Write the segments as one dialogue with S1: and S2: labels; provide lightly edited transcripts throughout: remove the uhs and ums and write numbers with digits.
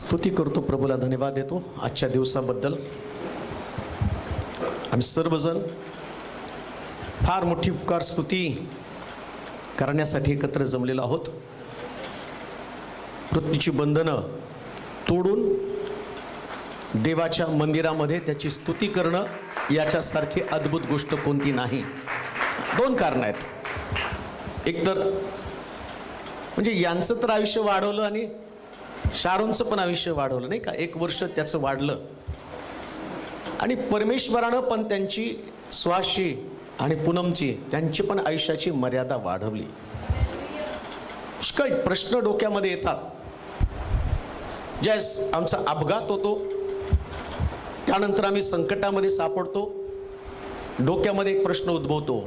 S1: स्तुती करतो, प्रभूला धन्यवाद देतो आजच्या दिवसाबद्दल. आम्ही सर्वजण फार मोठी उपकार स्तुती करण्यासाठी एकत्र जमलेलो आहोत. मृत्यूची बंधनं तोडून देवाच्या मंदिरामध्ये त्याची स्तुती करणं याच्यासारखी अद्भुत गोष्ट कोणती नाही. दोन कारणं आहेत. एक तर म्हणजे यांचं तर आयुष्य वाढवलं आणि शारोनचं पण आयुष्य वाढवलं, नाही का. 1 वर्ष त्याचं वाढलं आणि परमेश्वरानं पण त्यांची स्वाशी आणि पूनमची त्यांची पण आयुष्याची मर्यादा वाढवली. पुष्कळ प्रश्न डोक्यामध्ये येतात. ज्यास आमचा अपघात होतो, त्यानंतर आम्ही संकटामध्ये सापडतो, डोक्यामध्ये एक प्रश्न उद्भवतो,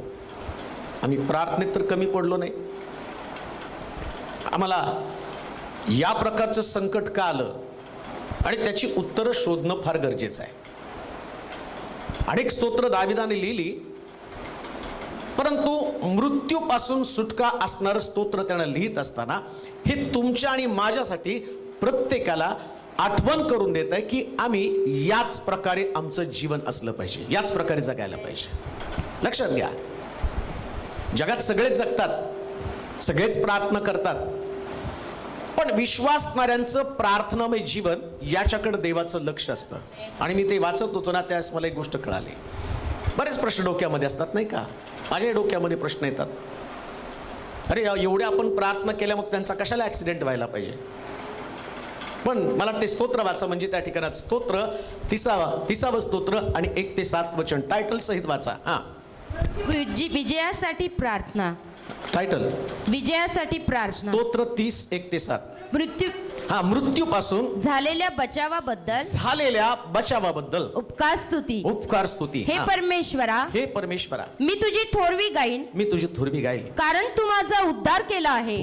S1: आम्ही प्रार्थनेत तर कमी पडलो नाही. आम्हाला या प्रकारचं संकट का आलं आणि त्याची उत्तरं शोधणं फार गरजेचं आहे. अनेक स्तोत्र दाविदाने लिहिली, परंतु मृत्यूपासून सुटका असणारं स्तोत्र त्यानं लिहित असताना हे तुमच्या आणि माझ्यासाठी प्रत्येकाला आठवण करून देत आहे की आम्ही याच प्रकारे आमचं जीवन असलं पाहिजे, याच प्रकारे जगायला पाहिजे. लक्षात घ्या, जगात सगळेच जगतात, सगळेच प्रार्थना करतात, पण विश्वासणाऱ्यांचं प्रार्थनामय जीवन याच्याकडे देवाचं लक्ष असतं. आणि मी ते वाचत होतो ना, त्यावेळेस मला एक गोष्ट कळाली. बरेच प्रश्न डोक्यामध्ये असतात, नाही का. माझ्या डोक्यामध्ये प्रश्न येतात, अरे एवढ्या आपण प्रार्थना केल्या, मग त्यांचा कशाला ॲक्सिडेंट व्हायला पाहिजे. पण मला ते स्तोत्र वाचा, म्हणजे त्या ठिकाणात स्तोत्र 30व स्तोत्र आणि 1 ते 7 वचन टायटल सहित वाचा. हा,
S2: विजयासाठी प्रार्थना.
S1: टायटल
S2: विजयासाठी प्रार्थना.
S1: स्तोत्र 30 1 ते 7. मृत्यूपासून
S2: झालेल्या बचावाबद्दल
S1: उपकार स्तुती.
S2: हे
S1: परमेश्वरा,
S2: मी तुझी थोरवी गाईन, कारण तू माझा उद्धार केला आहे.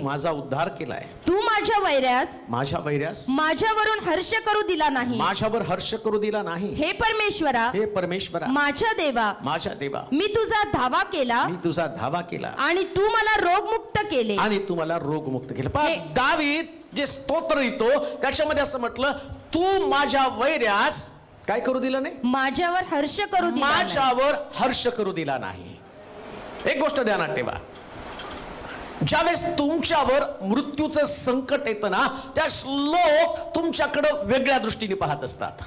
S2: तू माझ्या वैऱ्यास माझ्यावरून हर्ष करू दिला नाही. हे परमेश्वरा, माझ्या देवा, मी तुझा धावा केला आणि तू मला रोगमुक्त केले.
S1: दावीद जे स्तोत्र लिहितो त्याच्यामध्ये असं म्हटलं, तू माझ्या वैऱ्यास काय करू दिलं नाही,
S2: माझ्यावर हर्ष करू दिला नाही.
S1: एक गोष्ट ध्यानात ठेवा, ज्यावेळेस तुमच्यावर मृत्यूचं संकट येतं ना, त्यास लोक तुमच्याकडं वेगळ्या दृष्टीने पाहत असतात.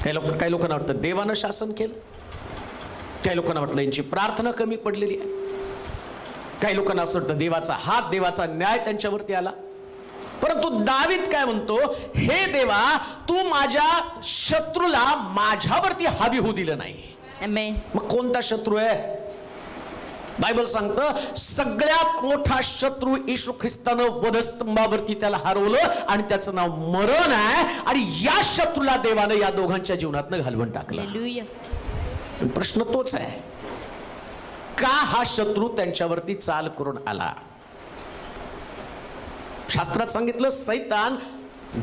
S1: काही लोकांना वाटतं देवानं शासन केलं, काही लोकांना वाटलं यांची प्रार्थना कमी पडलेली आहे, काही लोकांना असं वाटतं देवाचा हात, देवाचा न्याय त्यांच्यावरती आला. परंतु दावीद काय म्हणतो, हे देवा, तू माझ्या शत्रूला माझ्यावरती हावी होऊ दिलं नाही. मग कोणता शत्रू आहे? बायबल सांगतं सगळ्यात मोठा शत्रू येशू ख्रिस्तानं वधस्तंभावरती त्याला हरवलं आणि त्याचं नाव मरण आहे. आणि या शत्रूला देवानं या दोघांच्या जीवनातनं घालवून टाकलं. प्रश्न तोच आहे, का हा शत्रू त्यांच्यावरती चाल करून आला? शास्त्रात सांगितलं, सैतान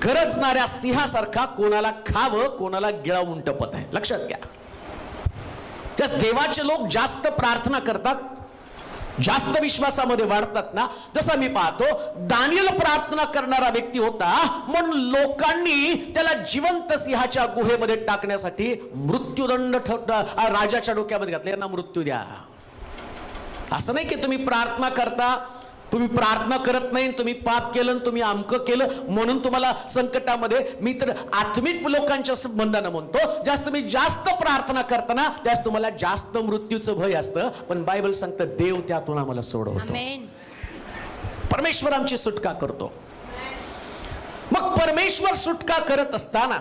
S1: गरजणाऱ्या सिंहासारखा कोणाला खावं, कोणाला गिळावून टपत आहे. लक्षात घ्या, देवाचे लोक जास्त प्रार्थना करतात, जास्त विश्वासामध्ये वाढतात ना. जसं मी पाहतो, दानिएल प्रार्थना करणारा व्यक्ती होता, म्हणून लोकांनी त्याला जिवंत सिंहाच्या गुहेमध्ये टाकण्यासाठी मृत्यूदंड राजाच्या डोक्यामध्ये घातले, यांना मृत्यू द्या. असं नाही की तुम्ही प्रार्थना करता, तुम्ही प्रार्थना करत नाही, तुम्ही पाप केलं, तुम्ही अमकं केलं म्हणून तुम्हाला संकटामध्ये. मी तर आत्मिक लोकांच्या संबंधानं म्हणतो, तुम्ही जास्त प्रार्थना करताना त्यास तुम्हाला जास्त मृत्यूचं भय असतं. पण बायबल सांगतं देव त्यातून आम्हाला सोडवतो. परमेश्वर आमची सुटका करतो. मग परमेश्वर सुटका करत असताना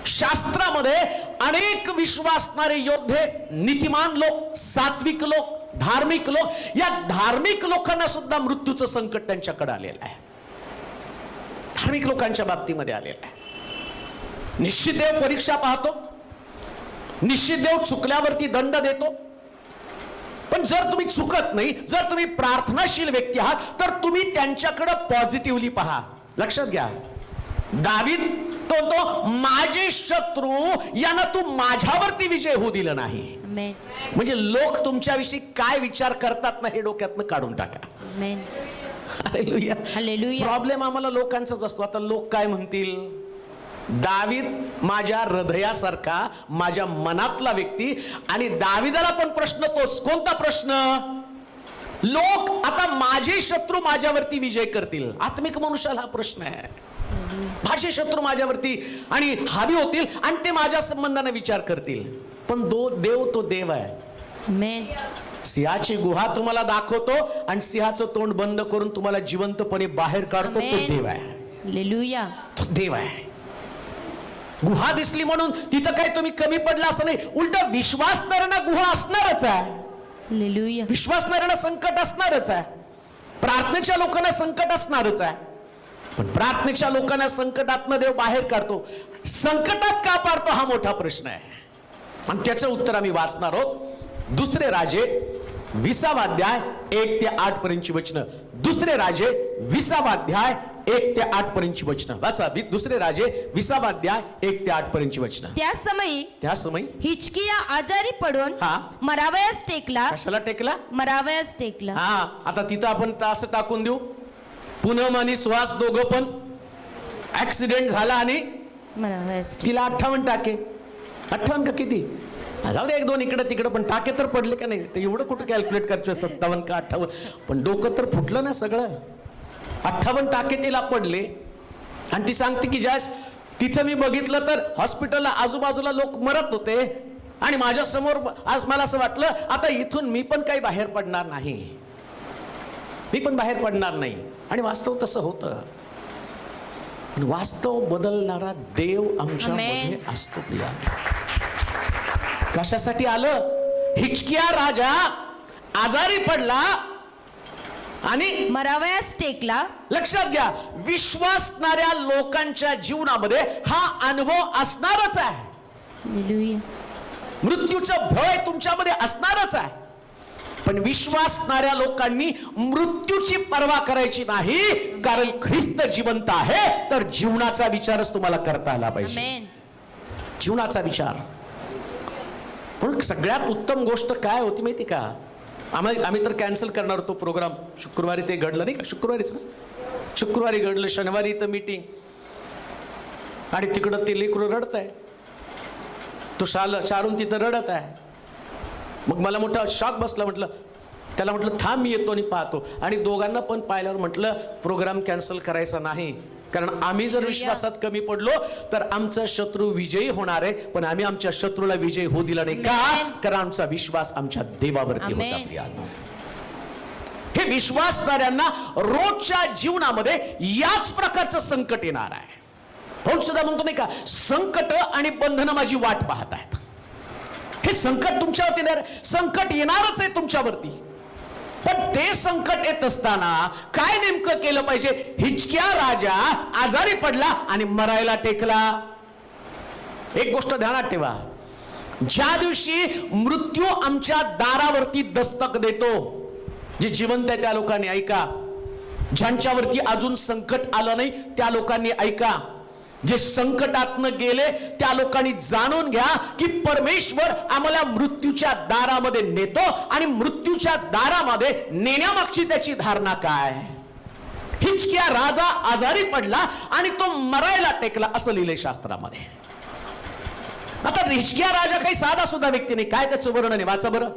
S1: शास्त्रामध्ये अनेक विश्वासणारे योद्धे, नीतिमान लोक, सात्विक लोक, धार्मिक लोक, या धार्मिक लोकांना सुद्धा मृत्यूचं संकट त्यांच्याकडे आलेलं आहे. धार्मिक लोकांच्या बाबतीमध्ये आलेलं आहे. निश्चित देव परीक्षा पाहतो, निश्चित देव चुकल्यावरती दंड देतो. पण जर तुम्ही चुकत नाही, जर तुम्ही प्रार्थनाशील व्यक्ती आहात, तर तुम्ही त्यांच्याकडे पॉझिटिव्हली पहा. लक्षात घ्या, दावीद तो माझे शत्रू यांना तू माझ्यावरती विजय होऊ दिला नाही. म्हणजे लोक तुमच्याविषयी काय विचार करतात ना, हे डोक्यातनं काढून टाका.
S2: हालेलुया.
S1: प्रॉब्लेम आम्हाला लोकांचाच असतो. आता लोक काय म्हणतील? दावीद माझ्या हृदयासारखा, माझ्या मनातला व्यक्ती, आणि दाविदाला पण प्रश्न तोच. कोणता प्रश्न? लोक आता माझे शत्रू माझ्यावरती विजय करतील. आत्मिक मनुष्याला हा प्रश्न आहे. माझे शत्रू माझ्यावरती आणि हावी होतील आणि ते माझ्या संबंधाने विचार करतील. पण देव तो देव आहे.
S2: आमेन.
S1: सिंहाची गुहा तुम्हाला दाखवतो आणि सिंहाचं तोंड बंद करून तुम्हाला जिवंतपणे बाहेर काढतो. तो देव आहे.
S2: हालेलुया.
S1: तो देव आहे. गुहा दिसली म्हणून तिथं काही तुम्ही कमी पडला असं नाही. उलट विश्वासणाऱ्यांना गुहा असणारच आहे.
S2: हालेलुया.
S1: विश्वासणाऱ्यांना संकट असणारच आहे. प्रार्थनेच्या लोकांना संकट असणारच आहे. पण प्रार्थनेच्या लोकांना संकटातनं देव बाहेर काढतो. संकटात का पाडतो हा मोठा प्रश्न आहे आणि त्याचं उत्तर आम्ही वाचणार आहोत. दुसरे राजे 20 अध्याय 1 ते 8 पर्यंतची वचनं. दुसरे राजे 20 अध्याय 1 ते 8 पर्यंतची वचनं वाचा. दुसरे राजे 20 अध्याय 1 ते 8 पर्यंतची वचनं.
S2: त्या समयी हिजकिया आजारी पडून मरावयास टेकला.
S1: कशाला टेकला?
S2: मरावयास टेकला.
S1: हा, आता तिथं आपण असं टाकून देऊ, पूनम आणि सुहास दोघं पण ऍक्सिडेंट झाला आणि
S2: मरावयास
S1: तिला 58 टाके. 58 का किती? जाऊ दे, 1-2 इकडे तिकडे, पण टाके तर पडले का नाही? तर एवढं कुठं कॅल्क्युलेट करायचं? 57 का 58? पण डोकं तर फुटलं ना सगळं. 58 टाके तिला पडले आणि ती सांगते की ज्यास तिथं मी बघितलं तर हॉस्पिटलला आजूबाजूला लोक मरत होते आणि माझ्या समोर आज मला असं वाटलं आता इथून मी पण काही बाहेर पडणार नाही. मी पण बाहेर पडणार नाही. आणि वास्तव तसं होतं. वास्तव बदलणारा देव आमच्यामध्ये असतो. प्रिया, कशासाठी आलं? हिजकिया राजा आजारी पडला आणि मरावयास टेकला. लक्षात घ्या, विश्वासणाऱ्या लोकांच्या जीवनामध्ये हा अनुभव असणारच आहे. मृत्यूचं भय तुमच्यामध्ये असणारच आहे. पण विश्वासणाऱ्या लोकांनी मृत्यूची पर्वा करायची नाही, कारण ख्रिस्त जिवंत आहे. तर जीवनाचा विचारच तुम्हाला करता आला पाहिजे. जीवनाचा विचार. पण सगळ्यात उत्तम गोष्ट काय होती माहिती का? आम्ही तर कॅन्सल करणार होतो प्रोग्राम. शुक्रवारी ते घडलं नाही का? शुक्रवारीच ना, शुक्रवारी घडलं. शनिवारी इथं मीटिंग आणि तिकडं ते लेकरू रडत आहे. तो शारून तिथं रडत आहे. मग मला मोठा शॉक बसला. त्याला म्हटलं थांब मी येतो आणि पाहतो. आणि दोघांना पण पाहिल्यावर म्हटलं प्रोग्राम कॅन्सल करायचा नाही, कारण आम्ही जर विश्वासात कमी पडलो तर आमचा शत्रू विजयी होणार आहे. पण आम्ही आमच्या शत्रूला विजयी होऊ दिला नाही. का? कारण आमचा विश्वास आमच्या देवावरती होता. प्रियानो, हे विश्वासणाऱ्यांना रोजच्या जीवनामध्ये याच प्रकारचं संकट येणार आहे. पाऊल सुद्धा म्हणतो नाही का, संकट आणि बंधनं माझी वाट पाहत आहेत. हे संकट तुमच्यावरती येणार, संकट येणारच आहे तुमच्यावरती. पण ते संकट येत असताना काय नेमकं केलं पाहिजे? हिजकिया राजा आजारी पडला आणि मरायला टेकला. एक गोष्ट ध्यानात ठेवा, ज्या दिवशी मृत्यू आमच्या दारावरती दस्तक देतो, जे जिवंत आहे त्या लोकांनी ऐका, ज्यांच्यावरती अजून संकट आलं नाही त्या लोकांनी ऐका, जे संकटातनं गेले त्या लोकांनी जाणून घ्या की परमेश्वर आम्हाला मृत्यूच्या दारामध्ये नेतो आणि मृत्यूच्या दारामध्ये नेण्यामागची त्याची धारणा काय. हिजकिया राजा आजारी पडला आणि तो मरायला टेकला असं लिहिलंय शास्त्रामध्ये. आता हिजकिया राजा काही साधा सुद्धा व्यक्ती नाही. काय त्याचं वर्णन आहे, वाचा बरं.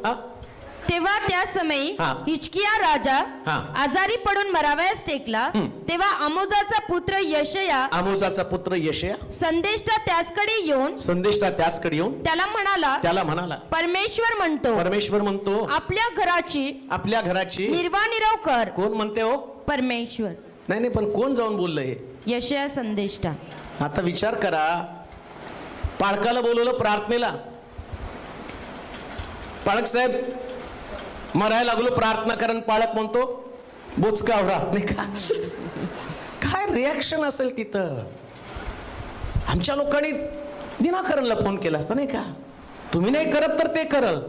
S2: तेव्हा त्या समयी हिजकिया राजा आजारी पडून मरावयास टेकला. तेव्हा आमोजाचा पुत्र यशया संदेष्टा त्याचकडे येऊन त्याला म्हणाला परमेश्वर म्हणतो आपल्या घराची निर्वाणीराव कर.
S1: कोण म्हणते हो?
S2: परमेश्वर.
S1: नाही, पण कोण जाऊन बोललंय?
S2: यशया संदेष्टा.
S1: आता विचार करा, पाळकाला बोलवलं प्रार्थनेला. पाळक साहेब मरायला लागलो, प्रार्थना करण. पाळक म्हणतो बोचकावरा, नाही का? काय रिॲक्शन असेल तिथं? आमच्या लोकांनी दिनाकरणला फोन केला असता नाही का? तुम्ही नाही करत तर ते करल.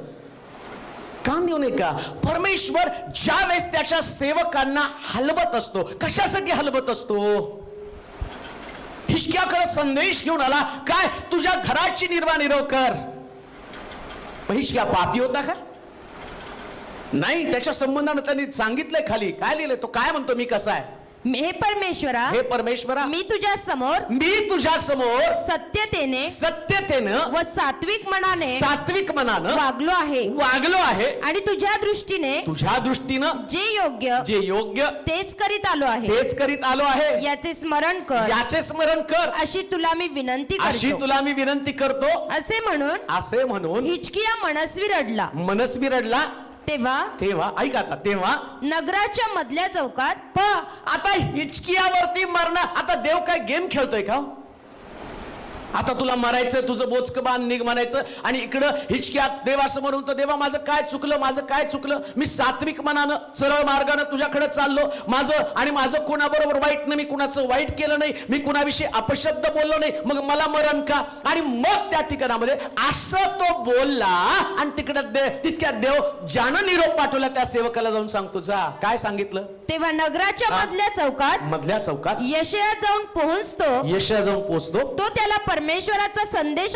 S1: काम देऊ नये का? परमेश्वर ज्या वेळेस त्याच्या सेवकांना हलवत असतो, कशासाठी हलवत असतो? हिजकियाकडे संदेश घेऊन आला, काय? तुझ्या घराची निर्वाणीराव कर. हिजकिया पापी होता का? नाही, त्याच्या संबंधाने त्यांनी सांगितलंय खाली काय लिहिलंय, तो काय म्हणतो, मी कसा आहे.
S2: हे परमेश्वरा,
S1: हे परमेश्वरा,
S2: मी तुझ्या समोर सत्यतेने
S1: व
S2: सात्विक मनाने
S1: वागलो आहे
S2: आणि तुझ्या दृष्टीनं जे योग्य तेच करीत आलो आहे याचे स्मरण कर अशी तुला मी विनंती करतो असे म्हणून हिजकिया मनस्वी रडला. तेव्हा ऐक आता, तेव्हा नगराच्या मधल्या चौकात
S1: आता हिचकियावरती मरणं. आता देव काय गेम खेळतोय का? आता तुला मरायचं, तुझं बोचकं बांध निघ म्हणायचं, आणि इकडं हिचकियात देवासमोर म्हणतो, देवा माझं काय चुकलं, मी सात्विक मनानं सरळ मार्गानं तुझ्याकडे चाललो, माझं कोणाबरोबर वाईट नाही, मी कुणाचं वाईट केलं नाही, मी कुणाविषयी अपशब्द बोललो नाही, मग मला मरण का? आणि मग त्या ठिकाणामध्ये असं तो बोलला, आणि तिकडे तितक्यात देव ज्यानं निरोप पाठवला त्या सेवकाला जाऊन सांगतो, जा. काय सांगितलं?
S2: तेव्हा नगराच्या मधल्या चौकात यशया जाऊन पोहोचतो. तो त्याला परमेश्वराचा संदेश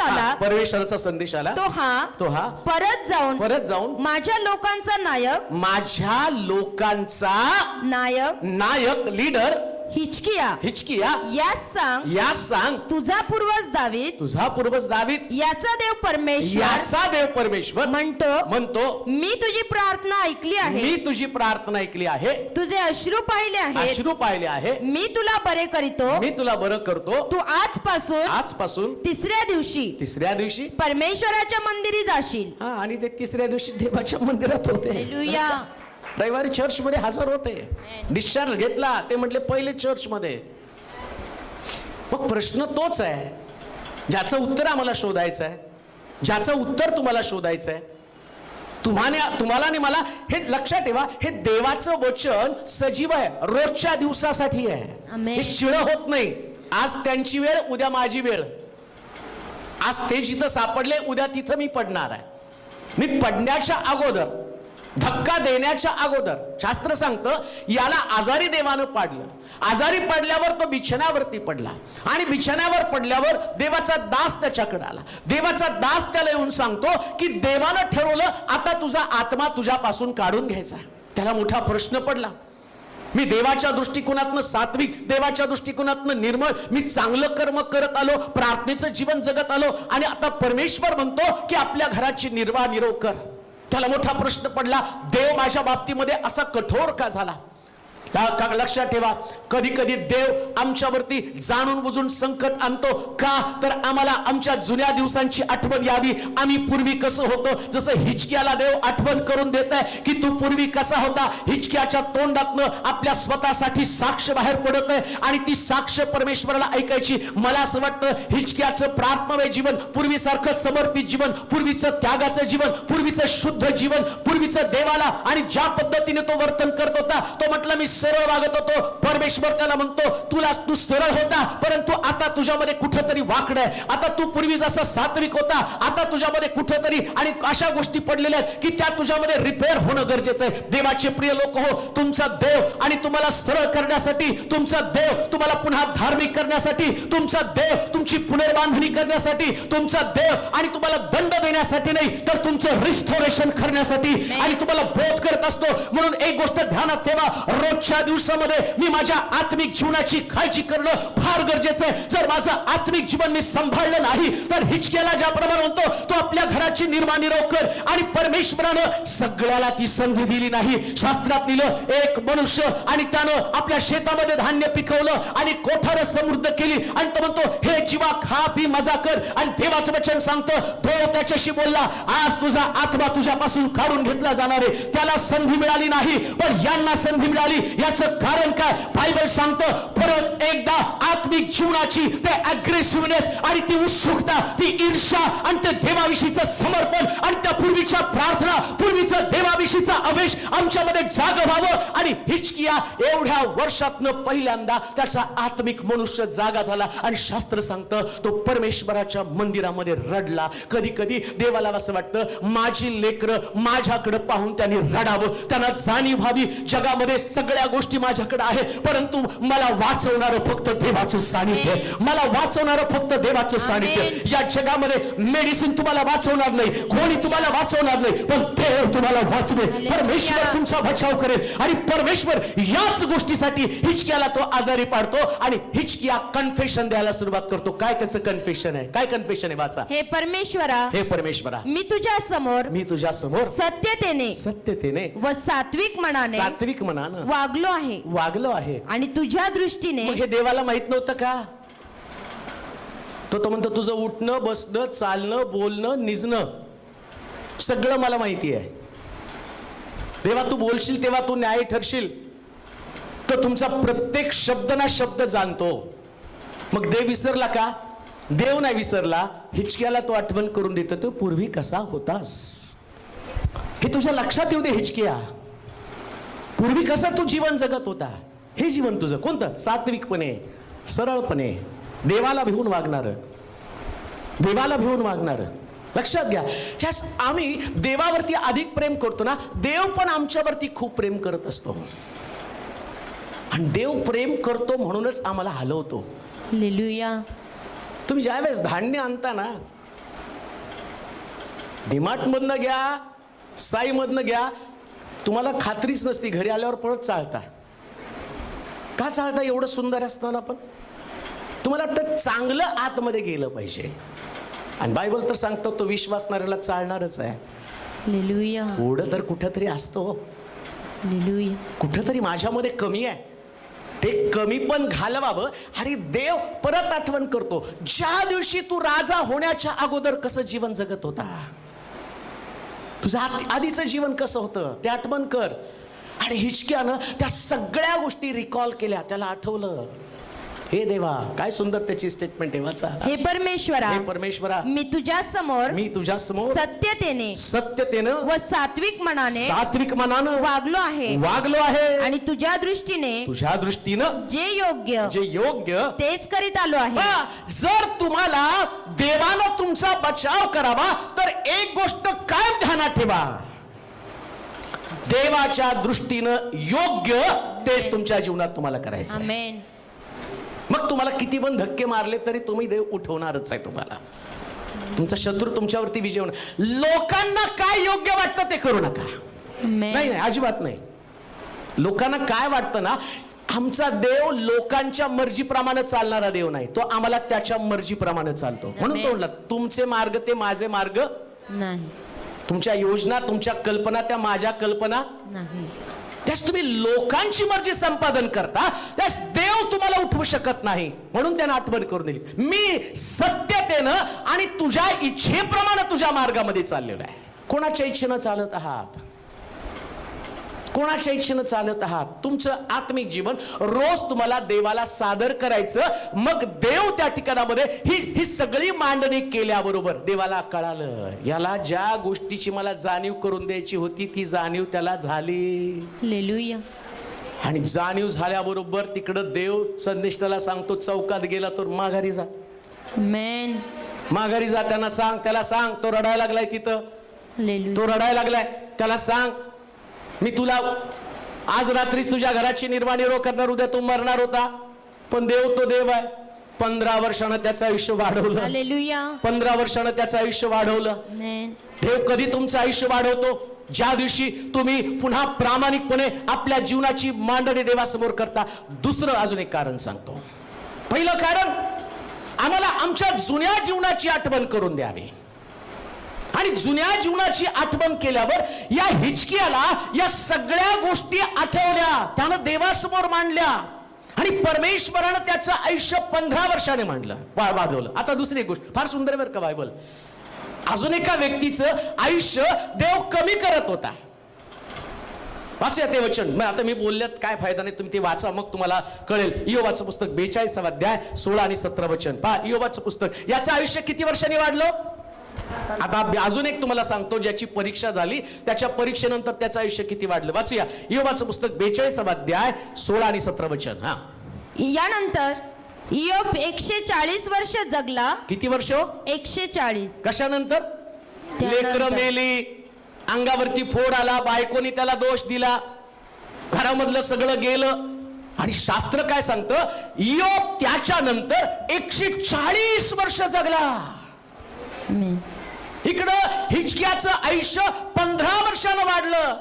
S2: आला. तो हा परत जाऊन माझ्या लोकांचा नायक लीडर हिचकिया यास सांग तुझा पूर्वज दावीद याचा देव परमेश्वर म्हणतो मी तुझी प्रार्थना ऐकली आहे, तुझे अश्रू पाहिले आहे, मी तुला बरं करतो. तू आजपासून तिसऱ्या दिवशी परमेश्वराच्या मंदिरी जाशील.
S1: आणि ते तिसऱ्या दिवशी देवाच्या मंदिरात होते.
S2: हालेलुया.
S1: रविवारी चर्च मध्ये हजर होते, डिस्चार्ज घेतला, ते म्हटले पहिले चर्च मध्ये. मग प्रश्न तोच आहे ज्याचं उत्तर आम्हाला शोधायचं आहे, ज्याचं उत्तर तुम्हाला शोधायचं आहे. तुम्हाला आणि मला हे लक्षात ठेवा, हे देवाचं वचन सजीव आहे, रोजच्या दिवसासाठी आहे. हे शिळ होत नाही. आज त्यांची वेळ, उद्या माझी वेळ. आज ते जिथं सापडले, उद्या तिथं मी पडणार आहे. मी पडण्याच्या अगोदर, धक्का देण्याच्या अगोदर शास्त्र सांगतं, याला आजारी देवानं पाडलं. आजारी पडल्यावर तो बिछाण्यावरती पडला, आणि बिछाण्यावर पडल्यावर देवाचा दास त्याच्याकडे आला. देवाचा दास त्याला येऊन सांगतो की देवानं ठरवलं, आता तुझा आत्मा तुझ्यापासून काढून घ्यायचा. त्याला मोठा प्रश्न पडला. मी देवाच्या दृष्टिकोनातनं सात्विक, देवाच्या दृष्टिकोनातनं निर्मळ, मी चांगलं कर्म करत आलो, प्रार्थनेचं जीवन जगत आलो, आणि आता परमेश्वर म्हणतो की आपल्या घराची निर्वाह कर. त्याला मोठा प्रश्न पडला, देव माझ्या बाबतीमध्ये असा कठोर का झाला? लक्षात ठेवा, कधी कधी देव आमच्यावरती जाणून बुजून संकट आणतो. का? तर आम्हाला आमच्या जुन्या दिवसांची आठवण यावी. आम्ही पूर्वी कसं होतो, जसं हिचकियाला देव आठवण करून देत आहे की तू पूर्वी कसा होता. हिचकियाच्या तोंडातनं आपल्या स्वतःसाठी साक्ष बाहेर पडत आहे, आणि ती साक्ष परमेश्वराला ऐकायची. मला असं वाटतं हिचकियाचं प्रार्थनामय जीवन, पूर्वीसारखं समर्पित जीवन, पूर्वीचं त्यागाचं जीवन, पूर्वीचं शुद्ध जीवन, पूर्वीचं देवाला आणि ज्या पद्धतीने तो वर्तन करत होता, तो म्हटलं मी सरळ वागत होतो. परमेश्वर त्याला म्हणतो, तू सरळ होता, परंतु आता तुझ्यामध्ये कुठेतरी वाकड आहे. आता तू पूर्वी जसा सात्विक होता, आता तुझ्यामध्ये कुठेतरी आणि अशा गोष्टी पडलेल्या आहेत की त्या तुझ्यामध्ये रिपेअर होणं गरजेचं आहे. देवाचे प्रिय लोक हो, तुमचा देव आणि तुम्हाला सरळ करण्यासाठी, तुमचा देव तुम्हाला पुन्हा धार्मिक करण्यासाठी, तुमचा देव तुमची पुनर्बांधणी करण्यासाठी, तुमचा देव आणि तुम्हाला दंड देण्यासाठी नाही, तर तुमचं रिस्टोरेशन करण्यासाठी आणि तुम्हाला बोध करत असतो. म्हणून एक गोष्ट ध्यानात ठेवा, रोजच्या दिवसामध्ये मी माझ्या आत्मिक जीवनाची काळजी करणं फार गरजेचं आहे. जर माझं आत्मिक जीवन मी सांभाळलं नाही, तर हिचकियाला ज्याप्रमाणे म्हणतो, तो आपल्या घराची निर्माण कर. आणि परमेश्वरानं सगळ्याला ती संधी दिली नाही. शास्त्रात लिहिलं, एक मनुष्य आणि त्यानं आपल्या शेतामध्ये धान्य पिकवलं आणि कोठारं समृद्ध केली, आणि तो म्हणतो, हे जीवा खा पी मजा कर. आणि देवाचं वचन सांगतं, देव त्याच्याशी बोलला, आज तुझा आत्मा तुझ्यापासून काढून घेतला जाणार आहे. त्याला संधी मिळाली नाही, पण यांना संधी मिळाली. याचं कारण काय? बायबल सांगतं, परत एकदा आत्मिक जीवनाची ते अग्रेसिव्हनेस आणि ती उत्सुकता, ती ईर्ष्या आणि ते देवाविषयीचं समर्पण आणि त्या पूर्वीच्या प्रार्थना, पूर्वीचं देवाविषयीचा आवेश आमच्यामध्ये जाग व्हावं. आणि हिचकिया एवढ्या वर्षातनं पहिल्यांदा त्याचा आत्मिक मनुष्य जागा झाला. आणि शास्त्र सांगतं, तो परमेश्वराच्या मंदिरामध्ये रडला. कधी कधी देवाला असं वाटतं, माझी लेकरं माझ्याकडे पाहून त्यांनी रडावं, त्यांना जाणीव व्हावी, जगामध्ये सगळ्या गोष्टी माझ्याकडे आहे, परंतु मला वाचवणारं फक्त देवाचं सानिध्य, मला वाचवणारं फक्त देवाचं सानिध्य. या जगामध्ये मेडिसिन तुम्हाला वाचवणार नाही, कोणी तुम्हाला वाचवणार नाही, पण देव देव तुम्हाला वाचवेल, परमेश्वर तुमचा बचाव करेल. आणि परमेश्वर याच गोष्टीसाठी हिजकियाला तो आजारी पाडतो आणि हिजकिया कन्फेशन द्यायला सुरुवात करतो. काय त्याचं कन्फेशन आहे? काय कन्फेशन आहे? वाचा.
S2: हे परमेश्वरा,
S1: हे परमेश्वरा,
S2: मी तुझ्या समोर
S1: सत्यतेने
S2: व सात्विक मनाने
S1: वागलो आहे
S2: आणि तुझ्या दृष्टीने.
S1: मग हे देवाला माहित नव्हतं का? तो म्हणतो तुझं उठणं, बसणं, चालणं, बोलणं, निजणं सगळं मला माहिती आहे. देवा तू बोलशील तेव्हा तू न्याय ठरशील. तो तुमचा प्रत्येक शब्द ना शब्द जाणतो. मग देव विसरला का? देव नाही विसरला. हिजकियाला तो आठवण करून देतो, तू पूर्वी कसा होतास हे तुझ्या लक्षात येऊ दे. हिजकिया, पूर्वी कसं तू जीवन जगत होता, हे जीवन तुझं कोणतं? सात्विकपणे, सरळपणे, देवाला भिवून वागणार. लक्षात घ्या, ज्यास आम्ही देवावरती अधिक प्रेम करतो ना, देव पण आमच्यावरती खूप प्रेम करत असतो. आणि देव प्रेम करतो म्हणूनच आम्हाला हलवतो.
S2: हालेलुया.
S1: तुम्ही ज्यावेळेस धान्य आणता ना, डीमार्ट मधनं घ्या, साई मधनं घ्या, तुम्हाला खात्रीच नसती, घरी आल्यावर परत चालता. का चालता? एवढं सुंदर असताना पण तुम्हाला वाटतं चांगलं आतमध्ये गेलं पाहिजे. आणि बायबल तर सांगतो तो विश्वासणाऱ्याला चालणारच आहे.
S2: हालेलुया.
S1: थोडं तर कुठंतरी असतो,
S2: हालेलुया.
S1: कुठंतरी माझ्यामध्ये कमी आहे, ते कमी पण घालवावं. आणि देव परत आठवण करतो, ज्या दिवशी तू राजा होण्याच्या अगोदर कसं जीवन जगत होता, तुझं आधीचं जीवन कसं होतं ते आठवण कर. आणि हिजकियानं त्या सगळ्या गोष्टी रिकॉल केल्या, त्याला आठवलं. हे देवा, काय सुंदर त्याची स्टेटमेंट आहे. वाचा.
S2: हे परमेश्वरा, मी तुझ्या समोर सत्यतेनं व सात्विक मनानं वागलो आहे आणि तुझ्या दृष्टीने जे योग्य तेच करीत आलो आहे.
S1: जर तुम्हाला देवानं तुमचा बचाव करावा तर एक गोष्ट काय ध्यानात ठेवा, देवाच्या दृष्टीनं योग्य तेच तुमच्या जीवनात तुम्हाला करायचं.
S2: आमेन.
S1: मग तुम्हाला किती पण धक्के मारले तरी तुम्ही देव उठवणारच आहे. तुम्हाला तुमचा शत्रू तुमच्यावरती विजय होणार. लोकांना काय योग्य वाटतं ते करू नका. नाही, अजिबात नाही. लोकांना काय वाटतं ना, आमचा देव लोकांच्या मर्जीप्रमाणे चालणारा देव नाही, तो आम्हाला त्याच्या मर्जीप्रमाणे चालतो. म्हणून तो म्हणला, तुमचे मार्ग ते माझे मार्ग
S2: नाही,
S1: तुमच्या योजना तुमच्या कल्पना त्या माझ्या कल्पना
S2: नाही.
S1: त्यास तुम्ही लोकांची मर्जी संपादन करता, त्यास देव तुम्हाला उठवू शकत नाही. म्हणून त्यानं आठवण करून दिली, मी सत्यतेनं आणि तुझ्या इच्छेप्रमाणे तुझ्या मार्गामध्ये चाललेलो आहे. कोणाच्या इच्छेनं चालत आहात? कोणाच्या इच्छेनं चालत आहात? तुमचं आत्मिक जीवन रोज तुम्हाला देवाला सादर करायचं. मग देव त्या ठिकाणामध्ये ही सगळी मांडणी केल्याबरोबर देवाला कळालं, याला ज्या गोष्टीची मला जाणीव करून द्यायची होती ती जाणीव त्याला झाली.
S2: हालेलुया.
S1: आणि जाणीव झाल्याबरोबर तिकडं देव संदेष्टाला सांगतो, चौकात गेला तर माघारी जा.
S2: आमेन.
S1: माघारी जा, त्याला सांग तो रडायला लागलाय तिथं.
S2: हालेलुया.
S1: तो रडायला लागलाय, त्याला सांग मी तुला आज रात्रीच तुझ्या घराची निर्वाणीरो करणार, उद्या तू मरणार होता. पण देव तो देव आहे. 15 वर्षानं त्याचं आयुष्य वाढवलं.
S2: हालेलुया.
S1: 15 वर्षानं त्याचं आयुष्य वाढवलं.
S2: आमेन.
S1: देव कधी तुमचं आयुष्य वाढवतो? ज्या दिवशी तुम्ही पुन्हा प्रामाणिकपणे आपल्या जीवनाची मांडणी देवासमोर करता. दुसरं अजून एक कारण सांगतो. पहिलं कारण, आम्हाला आमच्या जुन्या जीवनाची आठवण करून द्यावी. आणि जुन्या जीवनाची आठवण केल्यावर या हिजकियाला या सगळ्या गोष्टी आठवल्या, त्यानं देवासमोर मांडल्या आणि परमेश्वरानं त्याचं आयुष्य 15 वर्षाने मांडलं, वाढवलं. आता दुसरी एक गोष्ट फार सुंदर बरं का बायबल. अजून एका व्यक्तीचं आयुष्य देव कमी करत होता. वाचूया ते वचन. मग आता मी बोलल्यात काय फायदा नाही, तुम्ही ते वाचा, मग तुम्हाला कळेल. इयोबाचं पुस्तक 42 अध्याय 16 आणि 17 वचन पहा. इयोबाचं पुस्तक, याचं आयुष्य किती वर्षांनी वाढलं? आता अजून एक तुम्हाला सांगतो, ज्याची परीक्षा झाली त्याच्या परीक्षेनंतर त्याचं आयुष्य किती वाढलं. वाचूया इयोबाचं पुस्तक 42 अध्याय 16 आणि 17 वचन.
S2: यानंतर इयोब 140 वर्ष जगला.
S1: किती वर्ष?
S2: 140.
S1: कशानंतर? लेकरं मेली, अंगावरती फोड आला, बायकोनी त्याला दोष दिला, घरामधलं सगळं गेलं. आणि शास्त्र काय सांगतं? इयोब त्याच्यानंतर 140 वर्ष जगला. इकडं हिजकियाचं आयुष्य 15 वर्षानं वाढलं,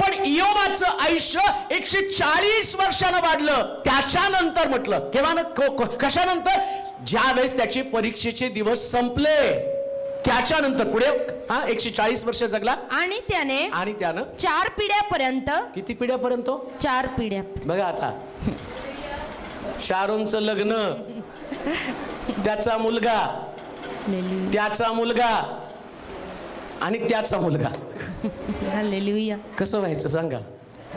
S1: पण इयोबाचं आयुष्य 140 वर्षानं वाढलं. त्याच्यानंतर म्हटलं केव्हा कशानंतर? ज्या वेळेस त्याचे परीक्षेचे दिवस संपले त्याच्यानंतर पुढे 140 वर्ष जगला.
S2: आणि त्यानं 4 पिढ्यापर्यंत. किती पिढ्यापर्यंत? 4 पिढ्या.
S1: बघा आता, शारोनचं लग्न, त्याचा मुलगा, त्याचा मुलगा आणि त्याचा मुलगा.
S2: हालेलुया.
S1: कसं व्हायचं सांगा?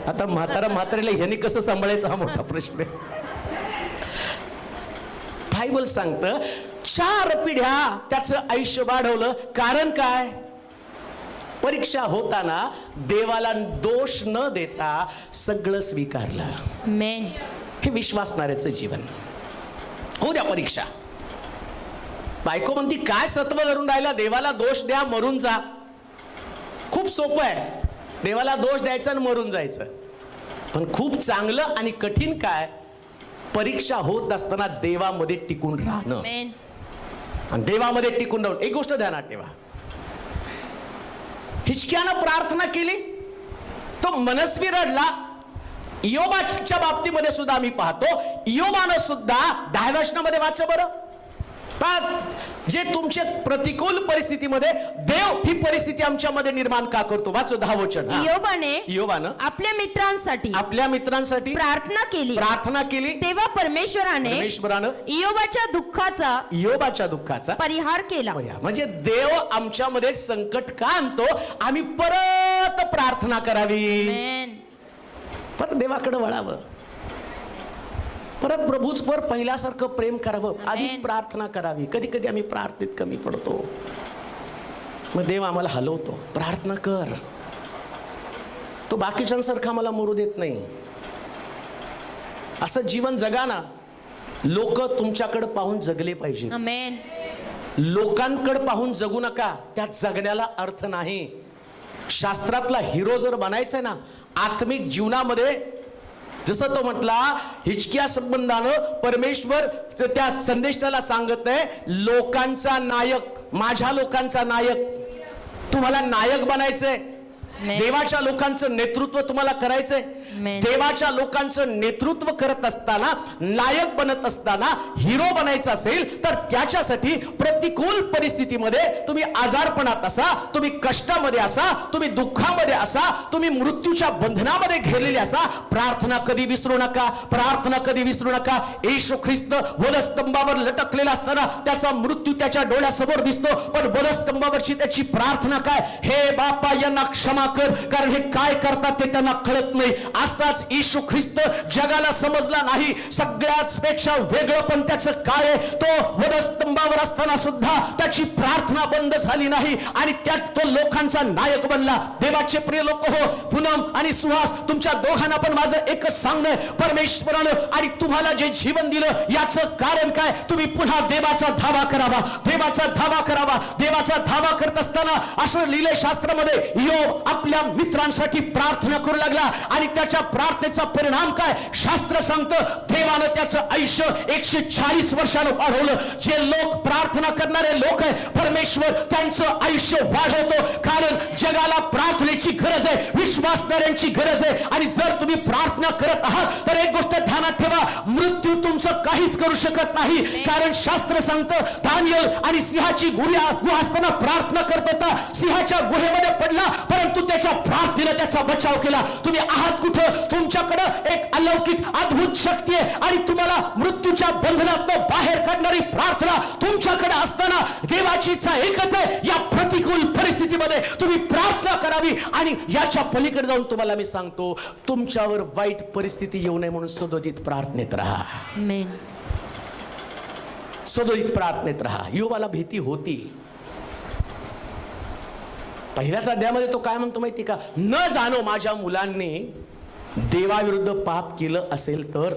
S1: आता म्हाताऱ्याला ह्यानी कसं सांभाळायचं हा मोठा प्रश्न आहे. बायबल सांगतं 4 पिढ्या त्याचं आयुष्य वाढवलं. कारण काय? परीक्षा होताना देवाला दोष न देता सगळं स्वीकारलं.
S2: आमेन.
S1: हे विश्वासणाऱ्याचं जीवन. हो द्या परीक्षा. बायको म्हणती काय सत्व करून राहिला, देवाला दोष द्या, मरून जा. खूप सोपं आहे, देवाला दोष द्यायचा आणि मरून जायचं. पण खूप चांगलं आणि कठीण काय? परीक्षा होत असताना देवामध्ये टिकून राहणं. आणि देवामध्ये टिकून राहून एक गोष्ट ध्यानात ठेवा, हिजकियानं प्रार्थना केली, तो मनस्वी रडला. इयोबाच्या बाबतीमध्ये सुद्धा आम्ही पाहतो, इयोबानं सुद्धा 10व्या वचनामध्ये वाचा बरं. जे तुमचे प्रतिकूल परिस्थितीमध्ये देव ही परिस्थिती आमच्यामध्ये निर्माण का करतो? वाचो 10 वचन. इयोबानं आपल्या मित्रांसाठी प्रार्थना केली. तेव्हा परमेश्वरानं इयोबाच्या दुःखाचा परिहार केला. म्हणजे देव आमच्यामध्ये संकट का आणतो? आम्ही परत प्रार्थना करावी, परत देवाकडे वळावं, परत प्रभूचवर पहिल्यासारखं प्रेम करावं, अधिक प्रार्थना करावी. कधी कधी आम्ही प्रार्थनेत कमी पडतो, मग देव आम्हाला हलवतो. प्रार्थना कर. तो बाकीच्यांसारखा मला मरू देत नाही. असं जीवन जगा ना. लोक तुमच्याकडे पाहून जगले पाहिजे.
S2: आमेन.
S1: लोकांकडे पाहून जगू नका, त्यात जगण्याला अर्थ नाही. शास्त्रातला हिरो जर बनायचंय ना आत्मिक जीवनामध्ये, जसं तो म्हटला हिजकिया संबंधानं परमेश्वर त्या संदेशाला सांगत आहे, लोकांचा नायक, माझ्या लोकांचा नायक. तुम्हाला नायक बनायचंय, देवाच्या लोकांचं नेतृत्व तुम्हाला करायचंय. देवाच्या लोकांचं नेतृत्व करत असताना, नायक बनत असताना, हिरो बनायचं असेल तर त्याच्यासाठी प्रतिकूल परिस्थितीमध्ये, तुम्ही आजारपणात असा, तुम्ही कष्टामध्ये असा, तुम्ही दुःखामध्ये असा, तुम्ही मृत्यूच्या बंधनामध्ये घेरलेले असा, प्रार्थना कधी विसरू नका. प्रार्थना कधी विसरू नका. येशू ख्रिस्त वधस्तंभावर लटकलेला असताना त्याचा मृत्यू त्याच्या डोळ्यासमोर दिसतो, पण वधस्तंभावरची त्याची प्रार्थना काय? हे बापा यांना क्षमा कर, कारण हे काय करतात ते त्यांना कळत नाही. असाच येशू ख्रिस्त जगाला समजला नाही. सगळ्याच पेक्षा वेगळं पण त्याचं काय आहे? तो वधस्तंभावर असताना सुद्धा त्याची प्रार्थना बंद झाली नाही आणि त्यात तो लोकांचा नायक बनला. देवाचे प्रिय लोक हो, पूनम आणि सुहास, तुमच्या दोघांना पण माझं एकच सांगणं आहे, परमेश्वरानं आणि तुम्हाला जे जीवन दिलं याचं कारण काय? तुम्ही पुन्हा देवाचा धावा करावा, देवाचा धावा करावा. देवाचा धावा करत असताना असं लिहिलंय शास्त्रामध्ये, इयोब आपल्या मित्रांसाठी प्रार्थना करू लागला आणि त्याच्या प्रार्थनेचा परिणाम काय? शास्त्र सांगतं देवानं त्याचं आयुष्य 140 वर्षानं वाढवलं. जे लोक प्रार्थना करणारे लोक आहे, परमेश्वर त्यांचं आयुष्य वाढवतो, कारण जगाला प्रार्थनेची गरज आहे, विश्वासणाऱ्यांची गरज आहे. आणि जर तुम्ही प्रार्थना करत आहात तर एक गोष्ट ध्यानात ठेवा, मृत्यू तुमचं काहीच करू शकत नाही. कारण शास्त्र सांगतं दानियल आणि सिंहाची गुहा असताना प्रार्थना करत होता, सिंहाच्या गुहेमध्ये पडला, परंतु त्याच्या प्रार्थनेने त्याचा बचाव केला. तुम्ही आहात कुठं? तुमच्याकडे एक अलौकिक अद्भुत शक्ती आहे आणि तुम्हाला मृत्यूच्या बंधनातून बाहेर काढणारी प्रार्थना तुमच्याकडे असताना देवाची इच्छा एकच आहे, या प्रतिकूल परिस्थितीमध्ये तुम्ही प्रार्थना करावी. आणि याच्या पलीकडे जाऊन तुम्हाला मी सांगतो, तुमच्यावर वाईट परिस्थिती येऊ नये म्हणून सदोदित प्रार्थनेत राहा.
S2: आमेन.
S1: सदोदित प्रार्थनेत राहा. इयोबाला भीती होती. पहिल्याच अध्यायामध्ये तो काय म्हणतो माहिती का? न जाणो माझ्या मुलांनी देवाविरुद्ध पाप केलं असेल तर,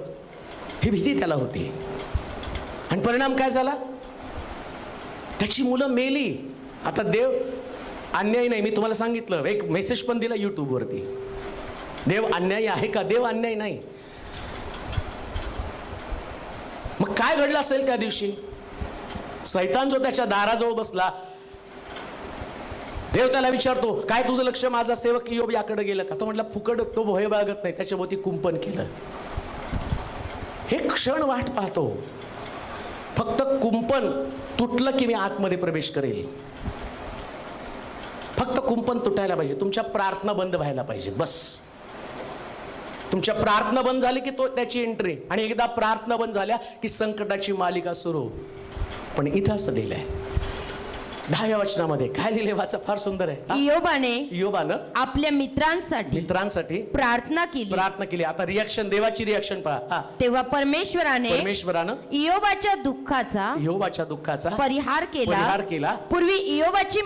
S1: ही भीती त्याला होती. आणि परिणाम काय झाला? त्याची मुलं मेली. आता देव अन्यायी नाही, मी तुम्हाला सांगितलं, एक मेसेज पण दिला YouTube वरती, देव अन्यायी आहे का? देव अन्यायी नाही. मग काय घडलं असेल त्या दिवशी? सैतान जो त्याच्या दाराजवळ बसला, देव त्याला विचारतो, काय तुझं लक्ष माझा सेवक इयोब याकडे गेलं का? तो म्हटलं, फुकट तो भय बागत नाही, त्याच्याभोवती कुंपण केलं. हे क्षण वाट पाहतो, फक्त कुंपण तुटलं की मी आतमध्ये प्रवेश करेल. फक्त कुंपण तुटायला पाहिजे, तुमच्या प्रार्थना बंद व्हायला पाहिजे, बस. तुमच्या प्रार्थना बंद झाली की तो त्याची एंट्री, आणि एकदा प्रार्थना बंद झाल्या की संकटाची मालिका सुरू. पण इथं असं लिहिलंय 10व्या वचनामध्ये, काय लिहिले वाचा, फार सुंदर आहे. इयोबानं
S2: आपल्या मित्रांसाठी प्रार्थना केली.
S1: आता रिॲक्शन, देवाची रिॲक्शन पहा.
S2: तेव्हा परमेश्वरानं
S1: इयोबाच्या दुःखाचा
S2: परिहार केला. पूर्वी इयोबाची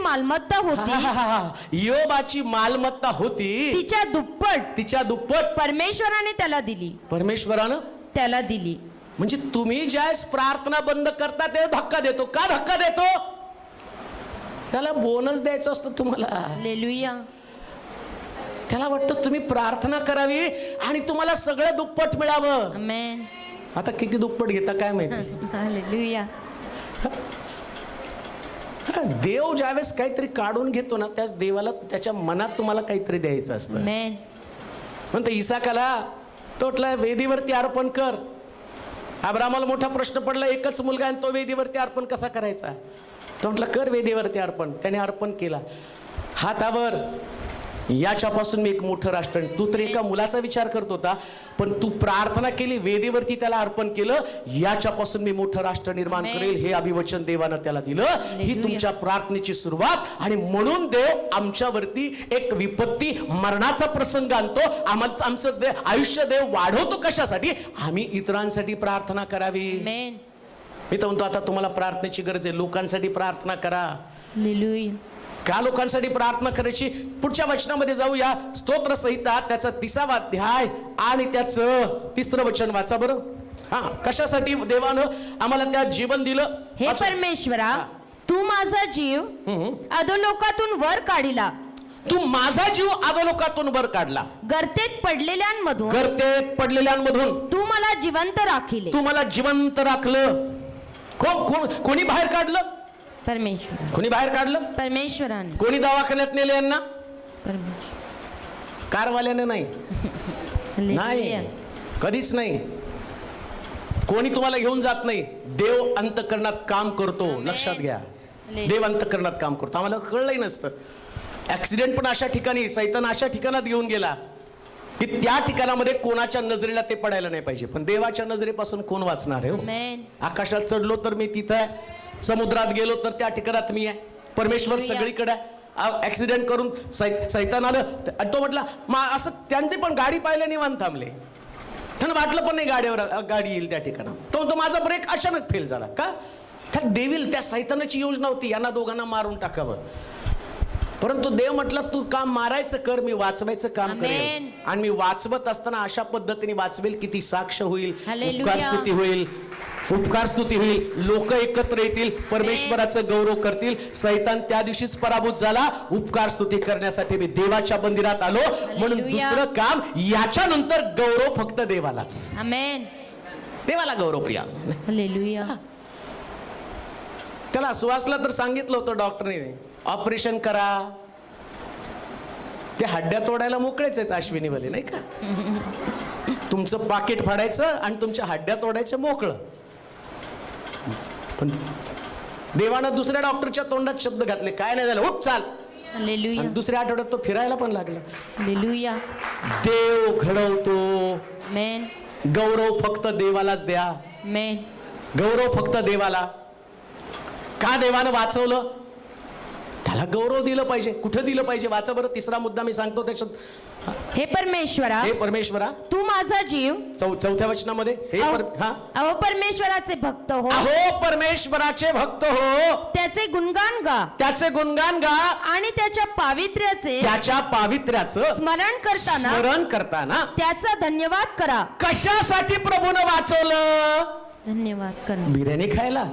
S2: मालमत्ता होती, तिच्या दुप्पट परमेश्वराने त्याला दिली.
S1: म्हणजे तुम्ही ज्यावेळेस प्रार्थना बंद करता तेव्हा धक्का देतो. का धक्का देतो? त्याला बोनस द्यायचं असतं तुम्हाला.
S2: हालेलुया.
S1: त्याला वाटतं तुम्ही प्रार्थना करावी आणि तुम्हाला सगळं दुप्पट मिळावं.
S2: आमेन.
S1: आता किती दुप्पट घेता काय माहिती.
S2: हालेलुया.
S1: देव ज्यावेळेस काहीतरी काढून घेतो ना, त्याच देवाला त्याच्या मनात तुम्हाला काहीतरी द्यायचं असतं.
S2: आमेन.
S1: म्हणते इसाकाला तोटला वेदीवरती अर्पण कर. अब्रामाला मोठा प्रश्न पडला, एकच मुलगा आणि तो वेदीवरती अर्पण कसा करायचा? तो म्हटलं, कर वेदीवरती अर्पण. त्याने अर्पण केला. हातावर याच्यापासून मी एक मोठं राष्ट्र. तू तर एका मुलाचा विचार करत होता, पण तू प्रार्थना केली, वेदीवरती त्याला अर्पण केलं, याच्यापासून मी मोठं राष्ट्र निर्माण करेल, हे अभिवचन देवानं त्याला दिलं. ही तुमच्या प्रार्थनेची सुरुवात. आणि म्हणून देव आमच्यावरती एक विपत्ती, मरणाचा प्रसंग आणतो. आमचं आयुष्य देव वाढवतो. कशासाठी? आम्ही इतरांसाठी प्रार्थना करावी. मी तर म्हणतो, आता तुम्हाला प्रार्थनेची गरज आहे. लोकांसाठी प्रार्थना करा. का लोकांसाठी प्रार्थना करायची? पुढच्या वचनामध्ये जाऊया. स्तोत्र संहिता त्याचा 30वा अध्याय आणि त्याचं 3रं वचन वाचा बरं. कशासाठी देवानं आम्हाला त्या जीवन दिलं?
S2: हे परमेश्वरा, तू माझा जीव अधोलोकातून वर काढिला.
S1: तू माझा जीव अधोलोकातून वर काढला.
S2: गर्तेत पडलेल्यांमधून तू मला जिवंत राखलं.
S1: कोणी बाहेर काढलं?
S2: परमेश्वर.
S1: कोणी बाहेर काढलं?
S2: परमेश्वराने.
S1: कोणी दवाखान्यात नेले यांना? कारवाल्याने नाही. कधीच नाही. कोणी तुम्हाला घेऊन जात नाही. देव अंतःकरणात काम करतो. लक्षात घ्या, देव अंतःकरणात काम करतो. आम्हाला कळलंही नसतं. ऍक्सिडेंट पण अशा ठिकाणी, सैतान अशा ठिकाणात घेऊन गेला की त्या ठिकाणामध्ये कोणाच्या नजरेला ते पडायला नाही पाहिजे. पण देवाच्या नजरेपासून कोण वाचणार आहे? आकाशात चढलो तर मी तिथं आहे, समुद्रात गेलो तर त्या ठिकाणात मी आहे. परमेश्वर सगळीकडे आहे. ऍक्सिडेंट करून सैतान आलं, तो म्हटला असं. त्यांनी पण गाडी पाहिल्या निवांत थांबले. त्यांना वाटलं पण नाही गाडी येईल त्या ठिकाणात. तो माझा ब्रेक अचानक फेल झाला. का? त्या देवील, त्या सैतानाची योजना होती यांना दोघांना मारून टाकावं. परंतु देव म्हटलं, तू काम मारायचं कर, मी वाचवायचं काम करेन. आणि मी वाचवत असताना अशा पद्धतीने वाचवेल की ती साक्ष होईल, उपकार स्तुती होईल, लोक एकत्र येतील, परमेश्वराचं गौरव करतील. सैतान त्या दिवशीच पराभूत झाला. उपकार स्तुती करण्यासाठी मी देवाच्या मंदिरात आलो. म्हणून दुसरं काम, याच्यानंतर गौरव फक्त देवालाच.
S2: आमेन.
S1: देवाला गौरव प्रिया.
S2: हालेलुया.
S1: त्याला सुवासला तर सांगितलं होतं डॉक्टरने, ऑपरेशन करा. ते हड्ड्या तोडायला मोकळेच आहेत अश्विनीवाले, नाही का? तुमचं पाकिट फाडायचं आणि तुमच्या हड्ड्या तोडायचं मोकळं. पण देवानं दुसऱ्या डॉक्टरच्या तोंडात शब्द घातले, काय नाही झालं, उठ चाल.
S2: हालेलुया.
S1: दुसऱ्या आठवड्यात तो फिरायला पण लागला.
S2: हालेलुया.
S1: देव घडवतो.
S2: आमेन.
S1: गौरव फक्त देवालाच द्या.
S2: आमेन.
S1: गौरव फक्त देवाला. का देवानं वाचवलं? त्याला गौरव दिलं पाहिजे. कुठं दिलं पाहिजे? वाचा बरं. 3रा मुद्दा मी सांगतो त्याच्यात.
S2: हे परमेश्वरा, तू माझा जीव.
S1: 4थ्या वचनामध्ये
S2: अहो परमेश्वराचे भक्त हो.
S1: अहो परमेश्वराचे भक्त हो.
S2: त्याचे गुणगान गा. आणि त्याच्या पावित्र्याचं स्मरण करताना त्याचा धन्यवाद करा.
S1: कशासाठी प्रभूनं वाचवलं?
S2: धन्यवाद करा.
S1: बिर्याणी खायला?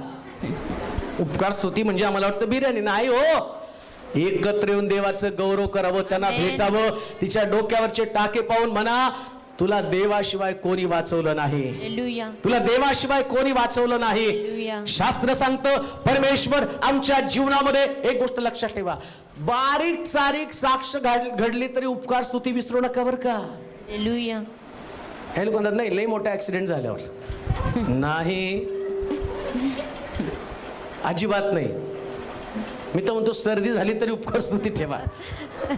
S1: उपकार स्तुती म्हणजे आम्हाला वाटतं बिर्याणी नाही हो. एकत्र येऊन देवाचं गौरव करावं, त्यांना भेटावं, तिच्या डोक्यावरचे टाके पाहून म्हणा, तुला देवाशिवाय कोणी वाचवलं नाही.
S2: हालेलुया.
S1: तुला देवाशिवाय कोणी वाचवलं नाही.
S2: हालेलुया.
S1: शास्त्र सांगतं परमेश्वर आमच्या जीवनामध्ये एक गोष्ट लक्षात ठेवा, बारीक सारीक साक्ष घडली तरी उपकार स्तुती विसरू नका बरं का.
S2: हालेलुया.
S1: हे लोक म्हणतात नाही लई मोठा ऍक्सिडेंट झाल्यावर नाही, अजिबात नाही. मी तर म्हणतो सर्दी झाली तरी उपकार स्तुती ठेवा.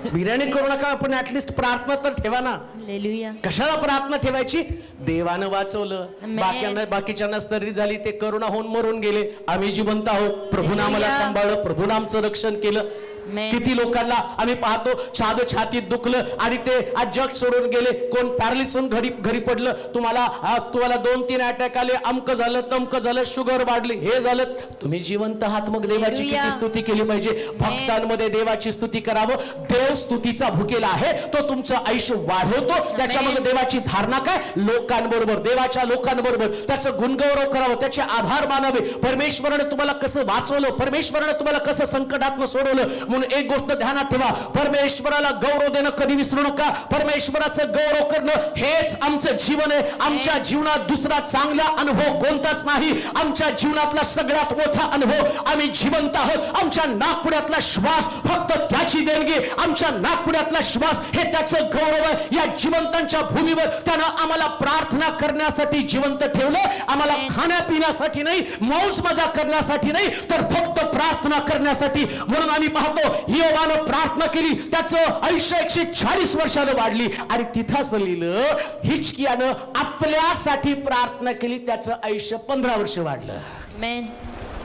S1: बिर्याणी करू नका पण ऍटलिस्ट प्रार्थना तर ठेवा ना.
S2: हालेलुया.
S1: कशाला प्रार्थना ठेवायची? देवानं वाचवलं,
S2: Amen.
S1: बाकीच्यांना सर्दी झाली, ते करोना होऊन मरून गेले, आम्ही जिवंत आहोत, प्रभूनं आम्हाला
S2: Hallelujah.
S1: सांभाळलं, प्रभूनं आमचं रक्षण केलं.
S2: Amen.
S1: किती लोकांना आम्ही पाहतो छातीत दुखलं आणि ते आज जग सोडून गेले, कोण पॅरालिसिस होऊन घरी पडलं, तुम्हाला 2-3 अटॅक आले, अमक झालं तमक झालं, शुगर वाढली, हे झालं. तुम्ही जिवंत आहात, मग देवाची
S2: Hallelujah.
S1: किती स्तुती केली पाहिजे. भक्तांमध्ये देवाची स्तुती करावं. देव स्तुतीचा भुकेला आहे, तो तुमचं आयुष्य वाढवतो. त्याच्यामध्ये देवाची धारणा काय? लोकांबरोबर, देवाच्या लोकांबरोबर त्याचं गुणगौरव करावं, त्याचे आभार मानावे. परमेश्वराने तुम्हाला कसं वाचवलं, परमेश्वराने तुम्हाला कसं संकटातनं सोडवलं. म्हणून एक गोष्ट ध्यानात ठेवा, परमेश्वराला गौरव देणं कधी विसरू नका. परमेश्वराचं गौरव करणं हेच आमचं जीवन आहे. आमच्या जीवनात दुसरा चांगला अनुभव कोणताच नाही. आमच्या जीवनातला सगळ्यात मोठा अनुभव, आम्ही जिवंत आहोत. आमच्या नाकपुड्यातला श्वास फक्त त्याची देणगी. आमच्या नाकपुड्यातला श्वास हे त्याचं गौरव आहे. या जिवंतांच्या भूमीवर त्यानं आम्हाला प्रार्थना करण्यासाठी जिवंत ठेवलं. आम्हाला खाण्यापिण्यासाठी नाही, मौज मजा करण्यासाठी नाही, तर फक्त प्रार्थना करण्यासाठी. म्हणून आम्ही पाहतो योबानं प्रार्थना केली, त्याचं आयुष्य 140 वर्षानं वाढली. आणि तिथं असं लिहिलं, हिजकियानं आपल्यासाठी प्रार्थना केली, त्याचं आयुष्य 15 वर्ष वाढलं.
S2: Amen.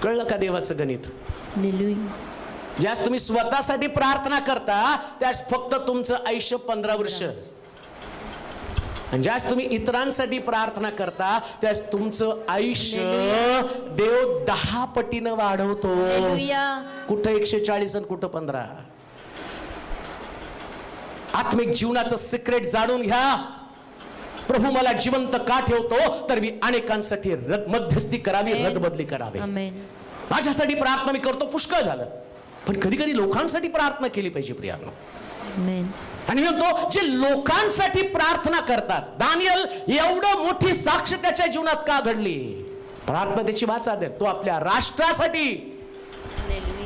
S1: कळलं का देवाचं गणित?
S2: हालेलुया.
S1: ज्यास तुम्ही स्वतःसाठी प्रार्थना करता त्यास फक्त तुमचं आयुष्य 15 वर्ष, आणि ज्यास तुम्ही इतरांसाठी प्रार्थना करता त्यास तुमचं आयुष्य देव 10 पटीनं वाढवतो.
S2: हालेलुया.
S1: कुठं 140 आणि कुठं 15. आत्मिक जीवनाचं सिक्रेट जाणून घ्या. प्रभू मला जिवंत का ठेवतो, तर मी अनेकांसाठी मध्यस्थी करावी, रदबदली करावी.
S2: Amen.
S1: माझ्यासाठी प्रार्थना मी करतो, पुष्कळ झालं, पण कधी कधी लोकांसाठी प्रार्थना केली पाहिजे प्रियानो.
S2: Amen.
S1: आणि म्हणतो जे लोकांसाठी प्रार्थना करतात, दानियल एवढं मोठी साक्ष त्याच्या जीवनात का घडली? प्रार्थना त्याची वाचा दे. तो आपल्या राष्ट्रासाठी,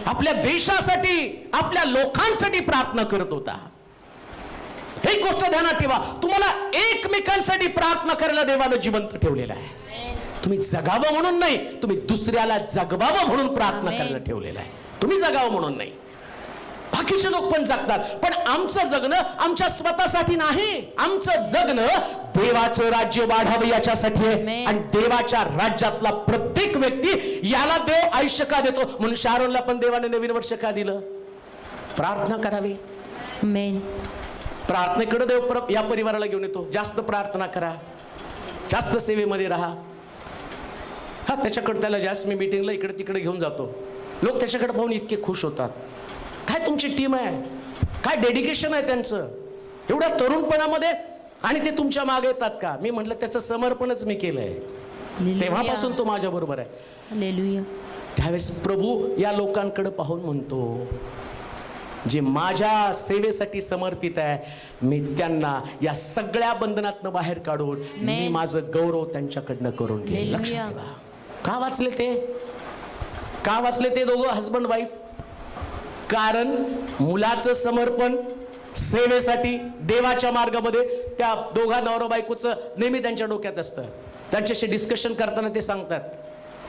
S1: आपल्या देशासाठी, आपल्या लोकांसाठी प्रार्थना करत होता. एक गोष्ट ध्यानात ठेवा, तुम्हाला एकमेकांसाठी प्रार्थना करायला देवानं जिवंत ठेवलेलं आहे. तुम्ही जगावं म्हणून नाही, तुम्ही दुसऱ्याला जगवावं म्हणून प्रार्थना करायला ठेवलेलं आहे. तुम्ही जगावं म्हणून नाही. बाकीचे लोक पण जगतात, पण आमचं जगणं आमच्या स्वतःसाठी नाही. आमचं जगणं देवाचं राज्य वाढावं याच्यासाठी आहे. आणि देवाच्या राज्यातला प्रत्येक व्यक्ती याला देव आयुष्य का देतो? म्हणून शारोनला पण देवाने नवीन वर्ष का दिलं? प्रार्थना करावी.
S2: Amen.
S1: प्रार्थनेकडे देव या परिवाराला घेऊन येतो. जास्त प्रार्थना करा, जास्त सेवेमध्ये राहा. हा, त्याच्याकडे त्याला जास्त मी मीटिंगला इकडे तिकडे घेऊन जातो. लोक त्याच्याकडे पाहून इतके खुश होतात. काय तुमची टीम आहे, काय डेडिकेशन आहे त्यांचं एवढ्या तरुणपणामध्ये, आणि ते तुमच्या मागे येतात का? मी म्हटलं त्याचं समर्पणच मी केलंय, तेव्हापासून तो माझ्या बरोबर आहे.
S2: हालेलुया.
S1: त्यावेळेस प्रभू या लोकांकडे पाहून म्हणतो, जे माझ्या सेवेसाठी समर्पित आहे, मी त्यांना या सगळ्या बंधनातनं बाहेर काढून मी माझं गौरव त्यांच्याकडनं करून घेईन. लक्षात ठेवा. का वाचले ते? का वाचले ते दोघं हसबंड वाईफ? कारण मुलाचं समर्पण सेवेसाठी देवाच्या मार्गामध्ये त्या दोघा नवरा बायकोचं नेहमी त्यांच्या डोक्यात असतं. त्यांच्याशी डिस्कशन करताना ते सांगतात,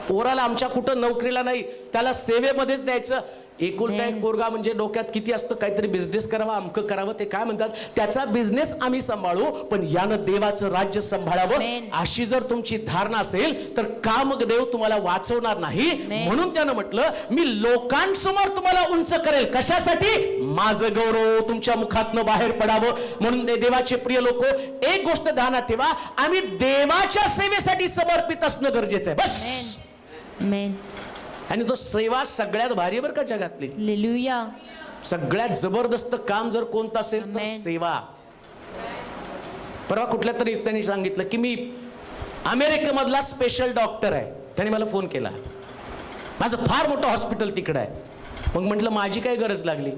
S1: पोराला आमच्या कुठं नोकरीला नाही, त्याला सेवेमध्येच द्यायचं. एकुलता एक पोरगा म्हणजे डोक्यात किती असतं, काहीतरी बिझनेस करावा, अमकं करावं. ते काय म्हणतात, त्याचा बिझनेस आम्ही सांभाळू, पण यानं देवाचं राज्य सांभाळावं. अशी जर तुमची धारणा असेल तर का मग देव तुम्हाला वाचवणार नाही? म्हणून त्यानं म्हटलं, मी लोकांसमोर तुम्हाला उंच करेल. कशासाठी? माझं गौरव तुमच्या मुखातनं बाहेर पडावं. म्हणून देवाचे प्रिय लोक, एक गोष्ट ध्यानात ठेवा, आम्ही देवाच्या सेवेसाठी समर्पित असणं गरजेचं आहे. बस.
S2: Amen.
S1: आणि तो सेवा सगळ्यात भारी बरं का जगातली.
S2: हालेलुया.
S1: सगळ्यात जबरदस्त काम जर कोणतं असेल तर सेवा. परवा कुठल्या तरी त्यांनी सांगितलं की मी अमेरिकेमधला स्पेशल डॉक्टर आहे. त्याने मला फोन केला, माझं फार मोठं हॉस्पिटल तिकडं आहे. मग म्हटलं माझी काय गरज लागली?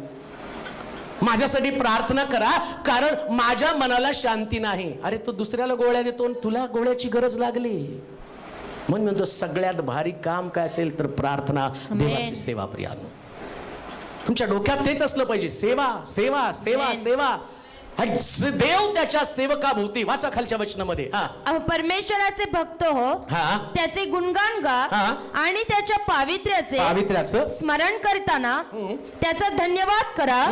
S1: माझ्यासाठी प्रार्थना करा, कारण माझ्या मनाला शांती नाही. अरे तो दुसऱ्याला गोळ्या देतो आणि तुला गोळ्याची गरज लागली. म्हणून म्हणतो सगळ्यात भारी काम काय असेल तर प्रार्थना, देवाची सेवा. प्रियानो, तुमच्या डोक्यात तेच असलं पाहिजे, सेवा सेवा सेवा सेवा. देव त्याच्या सेवकाभोवती, वाचा खालच्या वचनामध्ये,
S2: परमेश्वराचे भक्त हो, त्याचे गुणगान गा आणि त्याच्या पावित्र्याचं स्मरण करताना त्याचा धन्यवाद करा,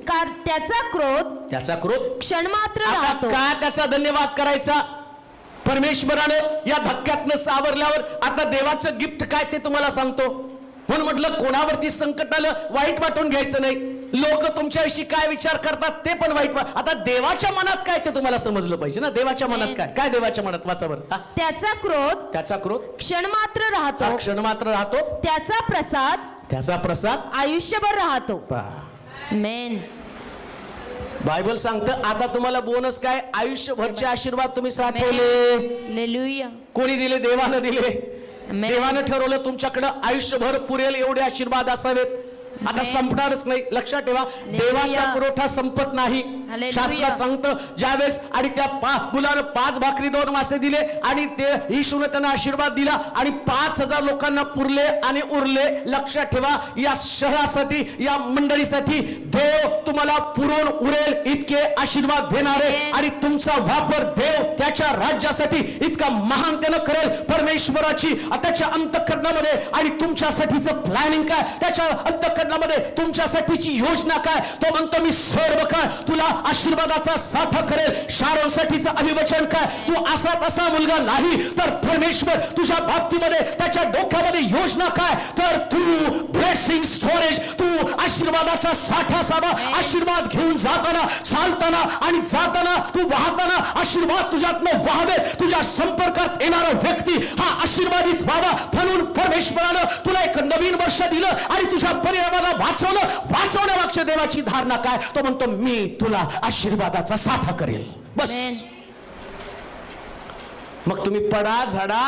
S2: कारण त्याचा क्रोध क्षणमात्र राहतो.
S1: का त्याचा धन्यवाद करायचा? परमेश्वरानं या धक्क्यातनं सावरल्यावर आता देवाचं गिफ्ट काय ते तुम्हाला सांगतो. म्हणून म्हटलं कोणावरती संकट आलं वाईट वाटून घ्यायचं नाही. लोक तुमच्याविषयी काय विचार करतात ते पण वाईट आता देवाच्या मनात काय ते तुम्हाला समजलं पाहिजे ना. देवाच्या मनात काय देवाच्या मनात, वाचा बरं.
S2: त्याचा क्रोध क्षणमात्र राहतो, त्याचा प्रसाद आयुष्यभर राहतो. मेन
S1: बायबल सांगतं आता तुम्हाला बोनस काय, आयुष्यभरचे आशीर्वाद तुम्ही साठवले.
S2: हालेलुया.
S1: कोणी दिले? देवानं दिले. देवानं ठरवलं तुमच्याकडं आयुष्यभर पुरेल एवढे आशीर्वाद असावेत. आता संपणारच नाही. लक्षात ठेवा, देवाचा पुरवठा संपत नाही. शास्त्रात सांगतं ज्यावेळेस आणि त्या मुलानं 5 भाकरी 2 मासे दिले आणि ते येशूने त्यांना आशीर्वाद दिला आणि 5000 लोकांना पुरले आणि उरले. लक्षात ठेवा, या शहरासाठी, या मंडळीसाठी देव तुम्हाला पुरून उरेल इतके आशीर्वाद देणारे आणि तुमचा वापर देव त्याच्या राज्यासाठी इतका महानतेनं करेल. परमेश्वराची त्याच्या अंतःकरणामध्ये आणि तुमच्यासाठीचं प्लॅनिंग काय, त्याच्या अंतःकरणामध्ये तुमच्यासाठीची योजना काय. तो म्हणतो मी सर्व काय तुला आशीर्वादाचा साठा करेल. शारोनसाठीचं अभिवचन काय, तू असा तसा मुलगा नाही तर परमेश्वर तुझ्या बाबतीमध्ये त्याच्या डोक्यामध्ये योजना काय तर तू ब्लेसिंग स्टोरेज, तू आशीर्वादाचा साठा सावा. आशीर्वाद घेऊन जाताना, चालताना आणि जाताना, तू वाहताना आशीर्वाद तुझ्यातनं वाहवे. तुझ्या संपर्कात येणारा व्यक्ती हा आशीर्वादित व्हावा. म्हणून परमेश्वरानं तुला एक नवीन वर्ष दिलं आणि तुझ्या परिवाराला वाचवण्यामागच्या देवाची धारणा काय, तो म्हणतो मी तुला आशीर्वादाचा साठा करेल. बस. मग तुम्ही पडा झाडा,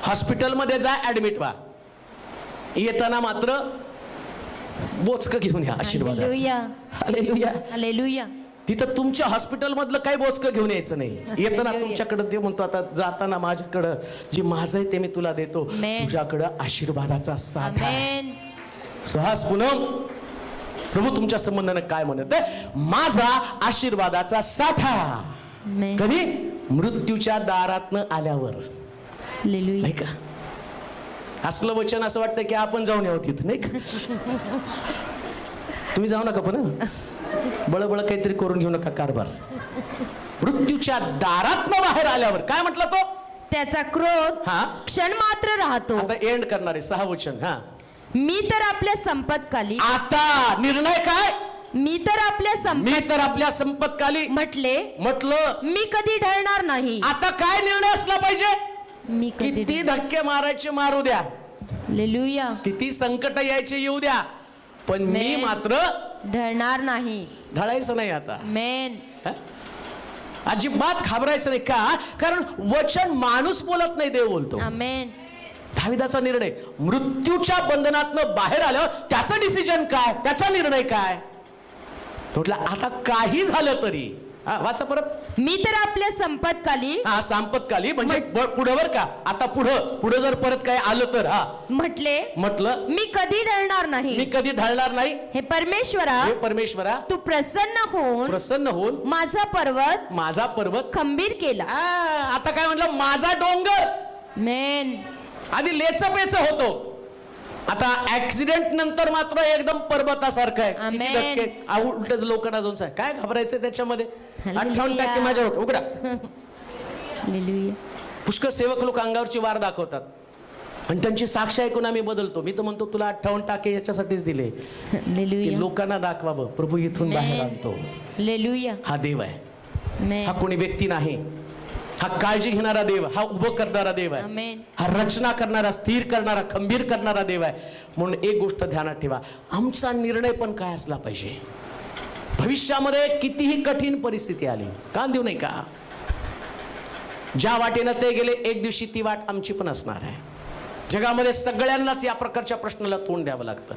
S1: हॉस्पिटलमध्ये जा, ऍडमिट व्हा. येताना मात्र बोचकं घेऊन या आशीर्वादाचं. हालेलुया.
S2: हालेलुया.
S1: तिथं तुमच्या हॉस्पिटल मधलं काही बोचकं घेऊन यायचं नाही. येताना तुमच्याकडे ते म्हणतो आता जाताना माझ्याकडं जे माझं आहे ते मी तुला देतो. तुझ्याकडं आशीर्वादाचा साठा. सुहास पूनम, प्रभू तुमच्या संबंधाने काय म्हणत आहे, माझा आशीर्वादाचा साठा. कधी? मृत्यूच्या दारातनं आल्यावर. नाही का? असलं वचन असं वाटतं की आपण जाऊन यावं तिथं, नाही का? तुम्ही जाऊ नका पण बळबळ काहीतरी करून घेऊ नका कारभार. मृत्यूच्या दारातनं बाहेर आल्यावर काय म्हटलं तो?
S2: त्याचा क्रोध क्षणमात्र राहतो.
S1: आता एंड करणारे 6 वचन.
S2: मी तर आपल्या संपत्काली.
S1: आता निर्णय काय?
S2: मी तर आपल्या
S1: संपत्काली म्हटलं
S2: मी कधी ढळणार नाही.
S1: आता काय निर्णय असला पाहिजे?
S2: मी
S1: किती धक्के मारायचे मारू द्या,
S2: हालेलुया,
S1: किती संकट यायचे येऊ द्या, पण मी मात्र
S2: ढळणार नाही.
S1: ढळायचं नाही. आता
S2: मेन
S1: अजिबात घाबरायचं नाही. का? कारण वचन माणूस बोलत नाही, देव बोलतो.
S2: आमेन.
S1: दाविदाचा निर्णय मृत्यूच्या बंधनातनं बाहेर आल्यावर त्याचा डिसिजन काय, त्याचा निर्णय काय? म्हटलं आता काही झालं तरी वाचा परत.
S2: मी तर आपल्या संपत्काली.
S1: संपत्काली म्हणजे पुढं बर का. आता पुढं जर परत काय आलं तर म्हटलं
S2: मी कधी ढळणार नाही. हे परमेश्वरा तू प्रसन्न होऊन माझा पर्वत खंबीर केला.
S1: आता काय म्हटलं, माझा डोंगर.
S2: मेन
S1: आधी लेचपेच होतो, आता ऍक्सिडेंट नंतर मात्र एकदम पर्वतासारखं आहे. किती धक्के उलट लोकांना जाऊन सांग काय घाबरायचं त्याच्यामध्ये. 58% माझ्यावर उघडा. पुष्कळ सेवक लोक अंगावरची वार दाखवतात आणि त्यांची साक्ष ऐकून आम्ही बदलतो. मी तर म्हणतो तुला 58% याच्यासाठीच दिले, लोकांना दाखवावं. प्रभू इथून बाहेर आणतो. हा देव आहे, हा कोणी व्यक्ती नाही. हा काळजी घेणारा देव, हा उभं करणारा देव आहे, हा रचना करणारा, स्थिर करणारा, खंबीर करणारा देव आहे. म्हणून एक गोष्ट ध्यानात ठेवा, आमचा निर्णय पण काय असला पाहिजे. भविष्यामध्ये कितीही कठीण परिस्थिती आली, कान देऊ नाही का, ज्या वाटेनं ते गेले एक दिवशी ती वाट आमची पण असणार आहे. जगामध्ये सगळ्यांनाच या प्रकारच्या प्रश्नाला तोंड द्यावं लागतं.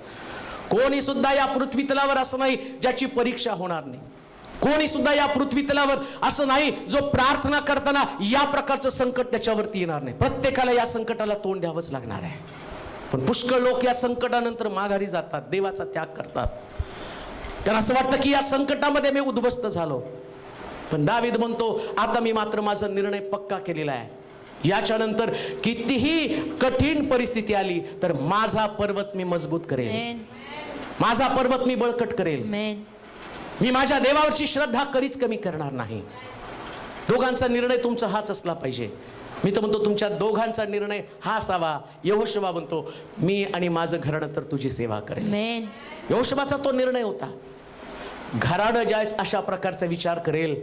S1: कोणी सुद्धा या पृथ्वी तलावर असं नाही ज्याची परीक्षा होणार नाही. कोणी सुद्धा या पृथ्वी तलावर असं नाही जो प्रार्थना करताना या प्रकारचं संकट त्याच्यावरती येणार नाही. प्रत्येकाला या संकटाला तोंड द्यावंच लागणार आहे. पण पुष्कळ लोक या संकटानंतर माघारी जातात, देवाचा त्याग करतात. त्यांना असं वाटतं की या संकटामध्ये मी उद्ध्वस्त झालो. पण दावीद म्हणतो, आता मी मात्र माझा निर्णय पक्का केलेला आहे. याच्या नंतर कितीही कठीण परिस्थिती आली तर माझा पर्वत मी मजबूत करेल, माझा पर्वत मी बळकट करेल. मी माझ्या देवावरची श्रद्धा कधीच कमी करणार नाही. दोघांचा निर्णय तुमचा हाच असला पाहिजे. मी तर म्हणतो तुमच्या दोघांचा निर्णय हा असावा. यहोशुवा म्हणतो, मी आणि माझं घराणं तर तुझी सेवा करेल. यहोशुवाचा तो निर्णय होता. घराणं ज्यावेळेस अशा प्रकारचा विचार करेल,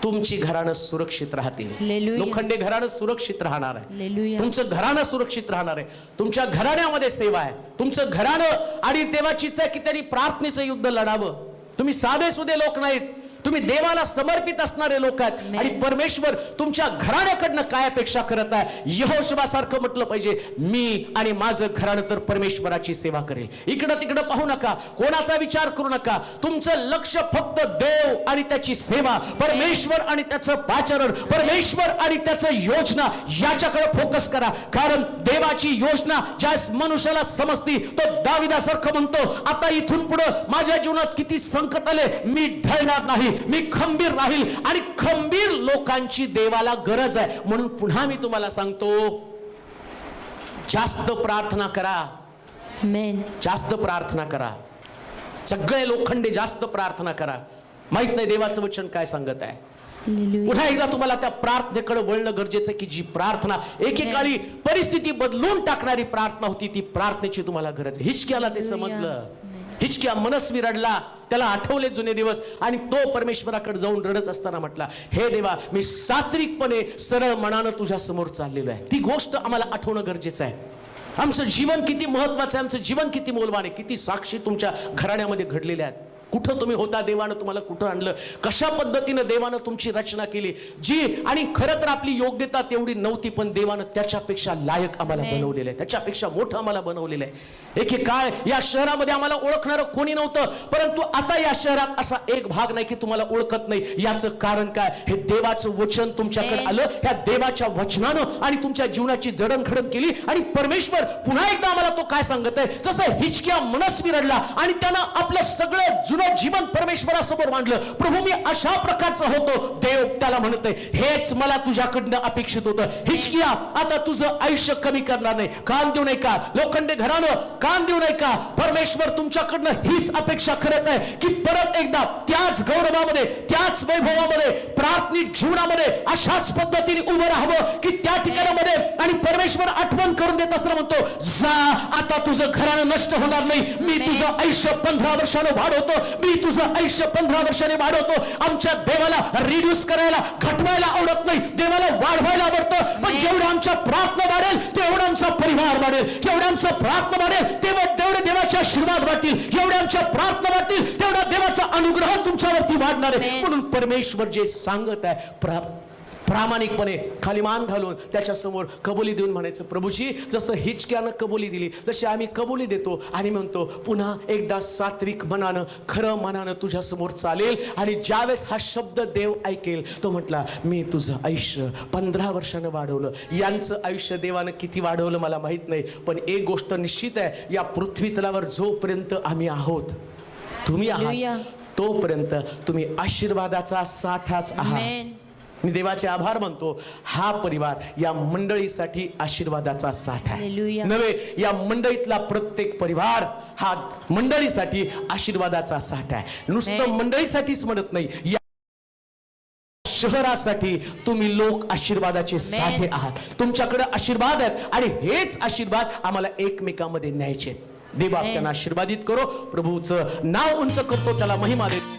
S1: तुमची घराणं सुरक्षित राहतील. लोखंडे घराणं सुरक्षित राहणार आहे. तुमचं घराणं सुरक्षित राहणार आहे. तुमच्या घराण्यामध्ये सेवा आहे. तुमचं घराणं आणि देवाचीच आहे की त्यांनी प्रार्थनेचं युद्ध लढावं. तुम्ही साधे सुधे लोक नाहीत, तुम्ही देवाला समर्पित असणारे लोक आहेत. आणि परमेश्वर तुमच्या घराण्याकडनं काय अपेक्षा करत आहे? यहोशुवासारखं म्हटलं पाहिजे, मी आणि माझं घराणं तर परमेश्वराची सेवा करेल. इकडं तिकडं पाहू नका, कोणाचा विचार करू नका. तुमचं लक्ष फक्त देव आणि त्याची सेवा, परमेश्वर आणि त्याचं पाचारण, परमेश्वर आणि त्याचं योजना याच्याकडे फोकस करा. कारण देवाची योजना ज्या मनुष्याला समजती तो दाविदासारखं म्हणतो, आता इथून पुढे माझ्या जीवनात किती संकट आले मी ढळणार नाही, मी खंबीर राहील. आणि खंबीर लोकांची देवाला गरज आहे. म्हणून पुन्हा मी तुम्हाला सांगतो, जास्त प्रार्थना करा, जास्त प्रार्थना करा. सगळे लोखंडे जास्त प्रार्थना करा. माहित नाही देवाचं वचन काय सांगत आहे. पुन्हा एकदा तुम्हाला त्या प्रार्थनेकडे वळणं गरजेचं आहे की जी प्रार्थना एकेकाळी परिस्थिती बदलून टाकणारी प्रार्थना होती, ती प्रार्थनेची तुम्हाला गरज आहे. हिचक्याला ते समजलं. हिचक्या मनस्वी रडला, त्याला आठवले जुने दिवस. आणि तो परमेश्वराकडे जाऊन रडत असताना म्हटला, हे देवा, मी सात्विकपणे सरळ मनानं तुझ्या समोर चाललेलो आहे. ती गोष्ट आम्हाला आठवणं गरजेचं आहे. आमचं जीवन किती महत्वाचं आहे, आमचं जीवन किती मौल्यवान आहे. किती साक्षी तुमच्या घराण्यामध्ये घडलेल्या आहेत. कुठं तुम्ही होता, देवानं तुम्हाला कुठं आणलं, कशा पद्धतीनं देवानं तुमची रचना केली, जी आणि खरं तर आपली योग्यता तेवढी नव्हती, पण देवानं त्याच्यापेक्षा लायक आम्हाला बनवलेलं आहे, त्याच्यापेक्षा मोठं आम्हाला बनवलेलं आहे. एक काळ या शहरामध्ये आम्हाला ओळखणारं कोणी नव्हतं, परंतु आता या शहरात असा एक भाग नाही की तुम्हाला ओळखत नाही. याचं कारण काय? हे देवाचं वचन तुमच्याकडे आलं. ह्या देवाच्या वचनानं आणि तुमच्या जीवनाची जडणघडण केली. आणि परमेश्वर पुन्हा एकदा आम्हाला तो काय सांगत आहे, जसं हिचक्या मनस्वी रडला आणि त्यानं आपलं सगळं जुनं जीवन परमेश्वरासमोर मांडलं. प्रभू, मी अशा प्रकारचं होतो. देव त्याला म्हणत आहे, हेच मला तुझ्याकडनं अपेक्षित होतं. हिचकिया, आता तुझं आयुष्य कमी करणार नाही. कान देऊ नये का? लोखंडे घरानं कान देऊ नये का? परमेश्वर तुमच्याकडनं हीच अपेक्षा करत आहे की परत एकदा त्याच गौरवामध्ये, त्याच वैभवामध्ये, प्रार्थनिक जीवनामध्ये अशाच पद्धतीने उभं राहावं की त्या ठिकाणामध्ये. आणि परमेश्वर आठवण करून देत असताना म्हणतो, जा, आता तुझं घराणं नष्ट होणार नाही. मी तुझं आयुष्य 15 वर्षानं वाढवतो. मी तुझं आयुष्य 15 वर्षाने वाढवतो. आमच्या देवाला रिड्यूस करायला, घटवायला आवडत नाही. देवाला वाढवायला आवडतं. पण जेवढं आमच्या प्रार्थना वाढेल तेवढं आमचा परिवार वाढेल. जेवढं आमचा प्रार्थना वाढेल तेवढे देवाचे आशीर्वाद वाढतील. जेवढ्या आमच्या प्रार्थना वाढतील तेवढा देवाचा अनुग्रह तुमच्यावरती वाढणार आहे. म्हणून परमेश्वर जे सांगत आहे, प्रामाणिकपणे खाली मान घालून त्याच्या समोर कबुली देऊन म्हणायचं, प्रभूजी, जसं हिचक्यानं कबुली दिली तशी आम्ही कबुली देतो. आणि म्हणतो, पुन्हा एकदा सात्विक मनानं, खरं मनानं तुझ्या समोर चालेल. आणि ज्यावेळेस हा शब्द देव ऐकेल, तो म्हटला, मी तुझं आयुष्य 15 वर्षानं वाढवलं. यांचं आयुष्य देवानं किती वाढवलं मला माहित नाही, पण एक गोष्ट निश्चित आहे, या पृथ्वी तलावर जोपर्यंत आम्ही आहोत, तुम्ही आहात, तोपर्यंत तुम्ही आशीर्वादाचा साठाच आहात. मी देवाचे आभार मानतो. हा परिवार या मंडळीसाठी आशीर्वादाचा साठा आहे. नव्हे, या मंडळीतला प्रत्येक परिवार हा मंडळीसाठी आशीर्वादाचा साठा आहे. नुसतं मंडळीसाठीच म्हणत नाही, या शहरासाठी तुम्ही लोक आशीर्वादाचे साठे आहात. तुमच्याकडे आशीर्वाद आहेत आणि हेच आशीर्वाद आम्हाला एकमेकांमध्ये न्यायचे. देवा त्यांना आशीर्वादित करो. प्रभूचं नाव उंच करतो, त्याला महिमा देतो.